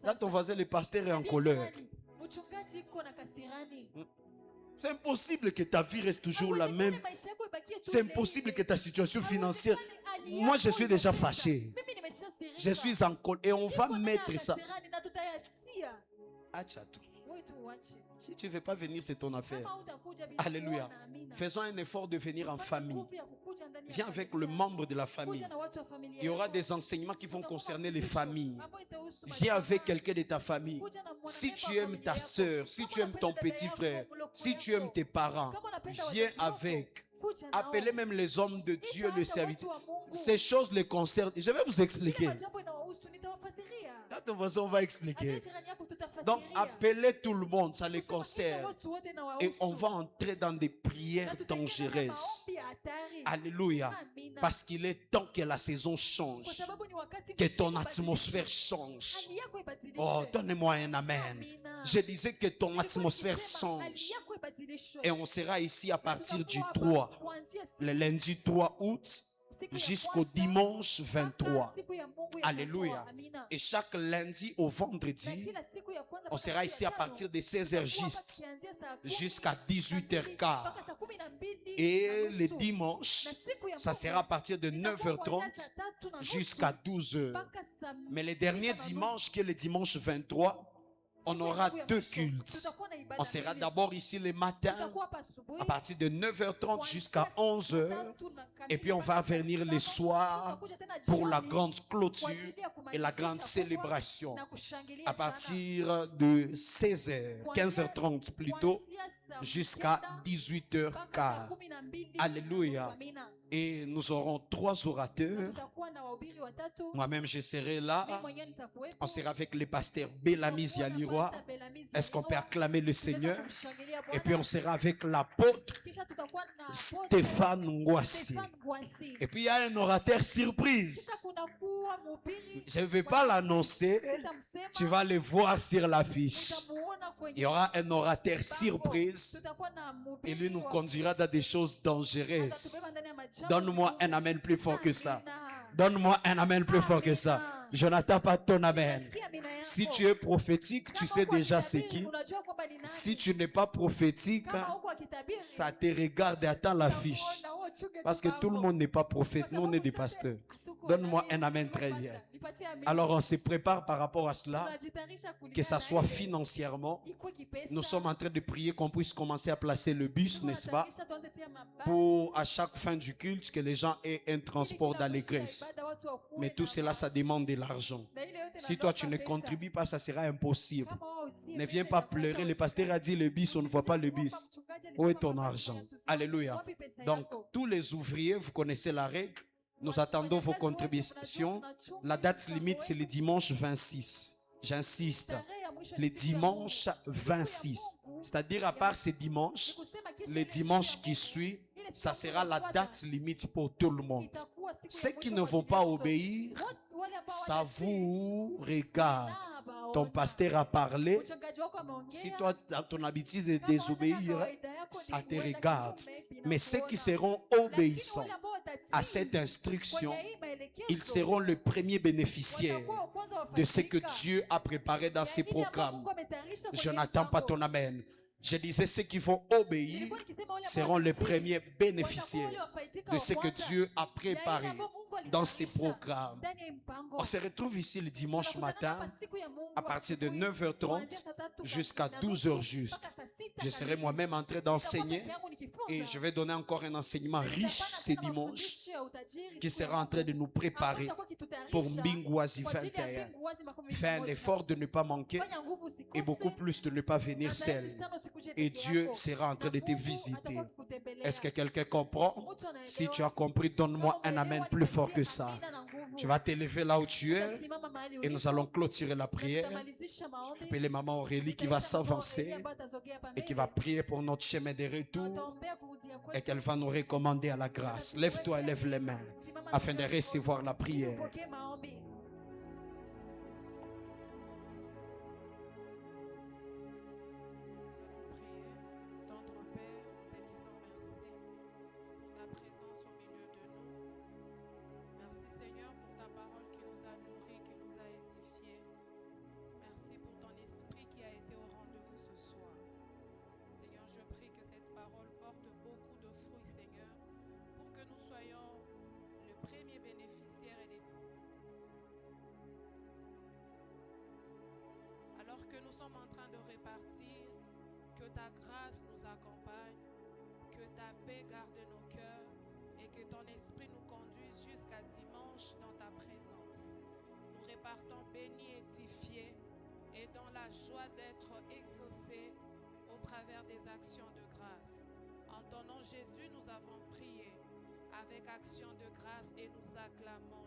Là, ton voisin, le pasteur est en colère. C'est impossible que ta vie reste toujours la même. C'est impossible que ta situation financière... Moi, je suis déjà fâché. Je suis en colère. Et on va mettre ça. Si tu ne veux pas venir, c'est ton affaire. Alléluia. Faisons un effort de venir en famille. Viens avec le membre de la famille. Il y aura des enseignements qui vont concerner les familles. Viens avec quelqu'un de ta famille. Si tu aimes ta soeur, si tu aimes ton petit frère, si tu aimes tes parents, viens avec. Appelez même les hommes de Dieu, le serviteur. Ces choses les concernent. Je vais vous expliquer. Quand ton voisin, on va expliquer. Hata jirani yako tutafasiria. Donc, appelez tout le monde, ça les Kusema concerne. kuita watu wote na Et on wahusu. va entrer dans des prières Na tutaingia ndani ya dangereuses. maombi ya hatari. Alléluia. Amina. Parce qu'il est temps que la saison Kwa change. sababu ni wakati Que ton msimu atmosphère ubadilishwe. change. Hali yako ibadilishwe. Oh, donne-moi un amen. Amina. Je disais que ton Nilikuwa atmosphère nikisema, hali change. yako ibadilishwe. Et on sera ici à partir du Tutakuwa 3, hapa kuanzia siku- le lundi 3 août siku ya jusqu'au kwanza dimanche mpaka 23. siku ya Mungu ya Alléluia. 23. Amina. Et chaque lundi au Na vendredi, kila siku ya kwanza on mpaka sera siku ici ya à tano, partir de 16h tutakuwa hapa juste tukianzia saa 10 jusqu'à na 18h15. mpaka saa 12 Et na le nusu. dimanche, Na siku ya ça Mungu sera à partir de itakuwa kuanzia 9h30 saa 3 na nusu jusqu'à 12h. mpaka saa Mais le dernier 6 na nusu. dimanche, qui est le dimanche 23, on Siku ya aura siku ya 2 mwisho, cultes. tutakuwa na ibada On sera mbili. d'abord ici le matin Tutakuwa hapa asubuhi, à partir de 9h30 kuanzia jusqu'à saa 11h. 3 na kamili Et puis on va mpaka saa venir le 5. soir Tutakuja tena pour la jioni grande kwa clôture ajili ya et la kumalizisha grande kubwa célébration. na kushangilia À sana. partir de 16h, 15h30 plutôt, Kuanzia saa jusqu'à 9 mpaka saa 18h15. 12. Alléluia. Amina. Et nous aurons 3 Na orateurs. tutakuwa na wahubiri watatu. Moi-même, je serai Mimi là. mwenyewe nitakuwepo. On sera avec le pasteur Bellamy Tutakuwa na Zialiroa. Pastor Bellamy Est-ce qu'on peut Zialiroa. acclamer le Tunaweza Seigneur? kumshangilia Et Bwana. puis on sera avec l'apôtre Kisha tutakuwa na apôtre Stéphane Ngwassi. Stéphane Ngwassi. Et puis il y a un orateur Kisha surprise. kunakuwa mhubiri. Je ne vais pas l'annoncer. Sitamsema, Tu vas le voir sur l'affiche. utamuona kwenye Il y aura un orateur bango. surprise. Tutakuwa na mhubiri Et lui nous wa- conduira dans des choses dangereuses. atatubeba ndani ya majambo Donne-moi magumu. un amen plus fort que ça. Amina. Donne-moi un amen plus fort que ça. Je n'attends pas ton amen. Nasikia amina yako. Si tu es prophétique, tu Kama sais uko déjà c'est akitabiri, qui. unajua kwamba ni nani. Si tu n'es pas prophétique, Kama uko akitabiri, ça te regarde et attend l'affiche. utamuona, wewe uchunge Parce tu que tout le bango. monde n'est pas Kwa prophète, nous on sababu est des sote pasteurs. hatuko Donne-moi nabii, un amen hatuko très pastor. bien. Nipatie amina. Alors on se prépare par rapport à cela, Tunajitayarisha kulingana que ça na soit ile. financièrement. Ikuwe kipesa. Nous sommes en train de prier qu'on puisse commencer à placer le bus, n'est-ce pas, Tunatayarisha tuanze tia mabasi. pour à chaque fin du culte que les gens aient un transport Ili kila mwisho ya d'allégresse. ibada watu wakuwe Mais tout na cela, ça demande de l'argent. na ile yote Si inatoka toi tu ne pesa. contribues pas, ça sera impossible. Kama wewe utie Ne pesa, viens pas itakuwa pleurer. Le pasteur a dit le bus, on ne voit pas le bus. Où est ton argent? Alléluia. Donc, tous les ouvriers, vous connaissez la règle. Nous attendons vos contributions. La date limite, c'est le dimanche 26. J'insiste. Le dimanche 26. C'est-à-dire, à part ce dimanche, le dimanche qui suit, ça sera la date limite pour tout le monde. Ceux qui ne vont pas obéir, ça vous regarde. Ton pasteur a parlé. Si toi, dans ton habitude de désobéir, ça te regarde. Mais ceux qui seront obéissants à cette instruction, ils seront les premiers bénéficiaires de ce que Dieu a préparé dans ses programmes. Je n'attends pas ton amen. Je disais, ceux qui vont obéir seront les premiers bénéficiaires de ce que Dieu a préparé dans ses programmes. On se retrouve ici le dimanche matin à partir de 9h30 jusqu'à 12h juste. Je serai moi-même en train d'enseigner et je vais donner encore un enseignement riche ce dimanche qui sera en train de nous préparer pour Mbingwazi 21. Fais un effort de ne pas manquer et beaucoup plus de ne pas venir seul. Et Dieu sera en train de te visiter. Est-ce que quelqu'un comprend? Si tu as compris, donne-moi un amen plus fort que ça. Tu vas t'élever là où tu es et nous allons clôturer la prière. Je peux les mamans Aurélie qui va s'avancer et qui va prier pour notre chemin de retour et qu'elle va nous recommander à la grâce. Lève-toi et lève les mains afin de recevoir la prière. Alors que nous sommes en train de répartir, que ta grâce nous accompagne, que ta paix garde nos cœurs et que ton esprit nous conduise jusqu'à dimanche dans ta présence. Nous répartons bénis, édifiés et dans la joie d'être exaucés au travers des actions de grâce. En ton nom Jésus, nous avons prié avec action de grâce et nous acclamons.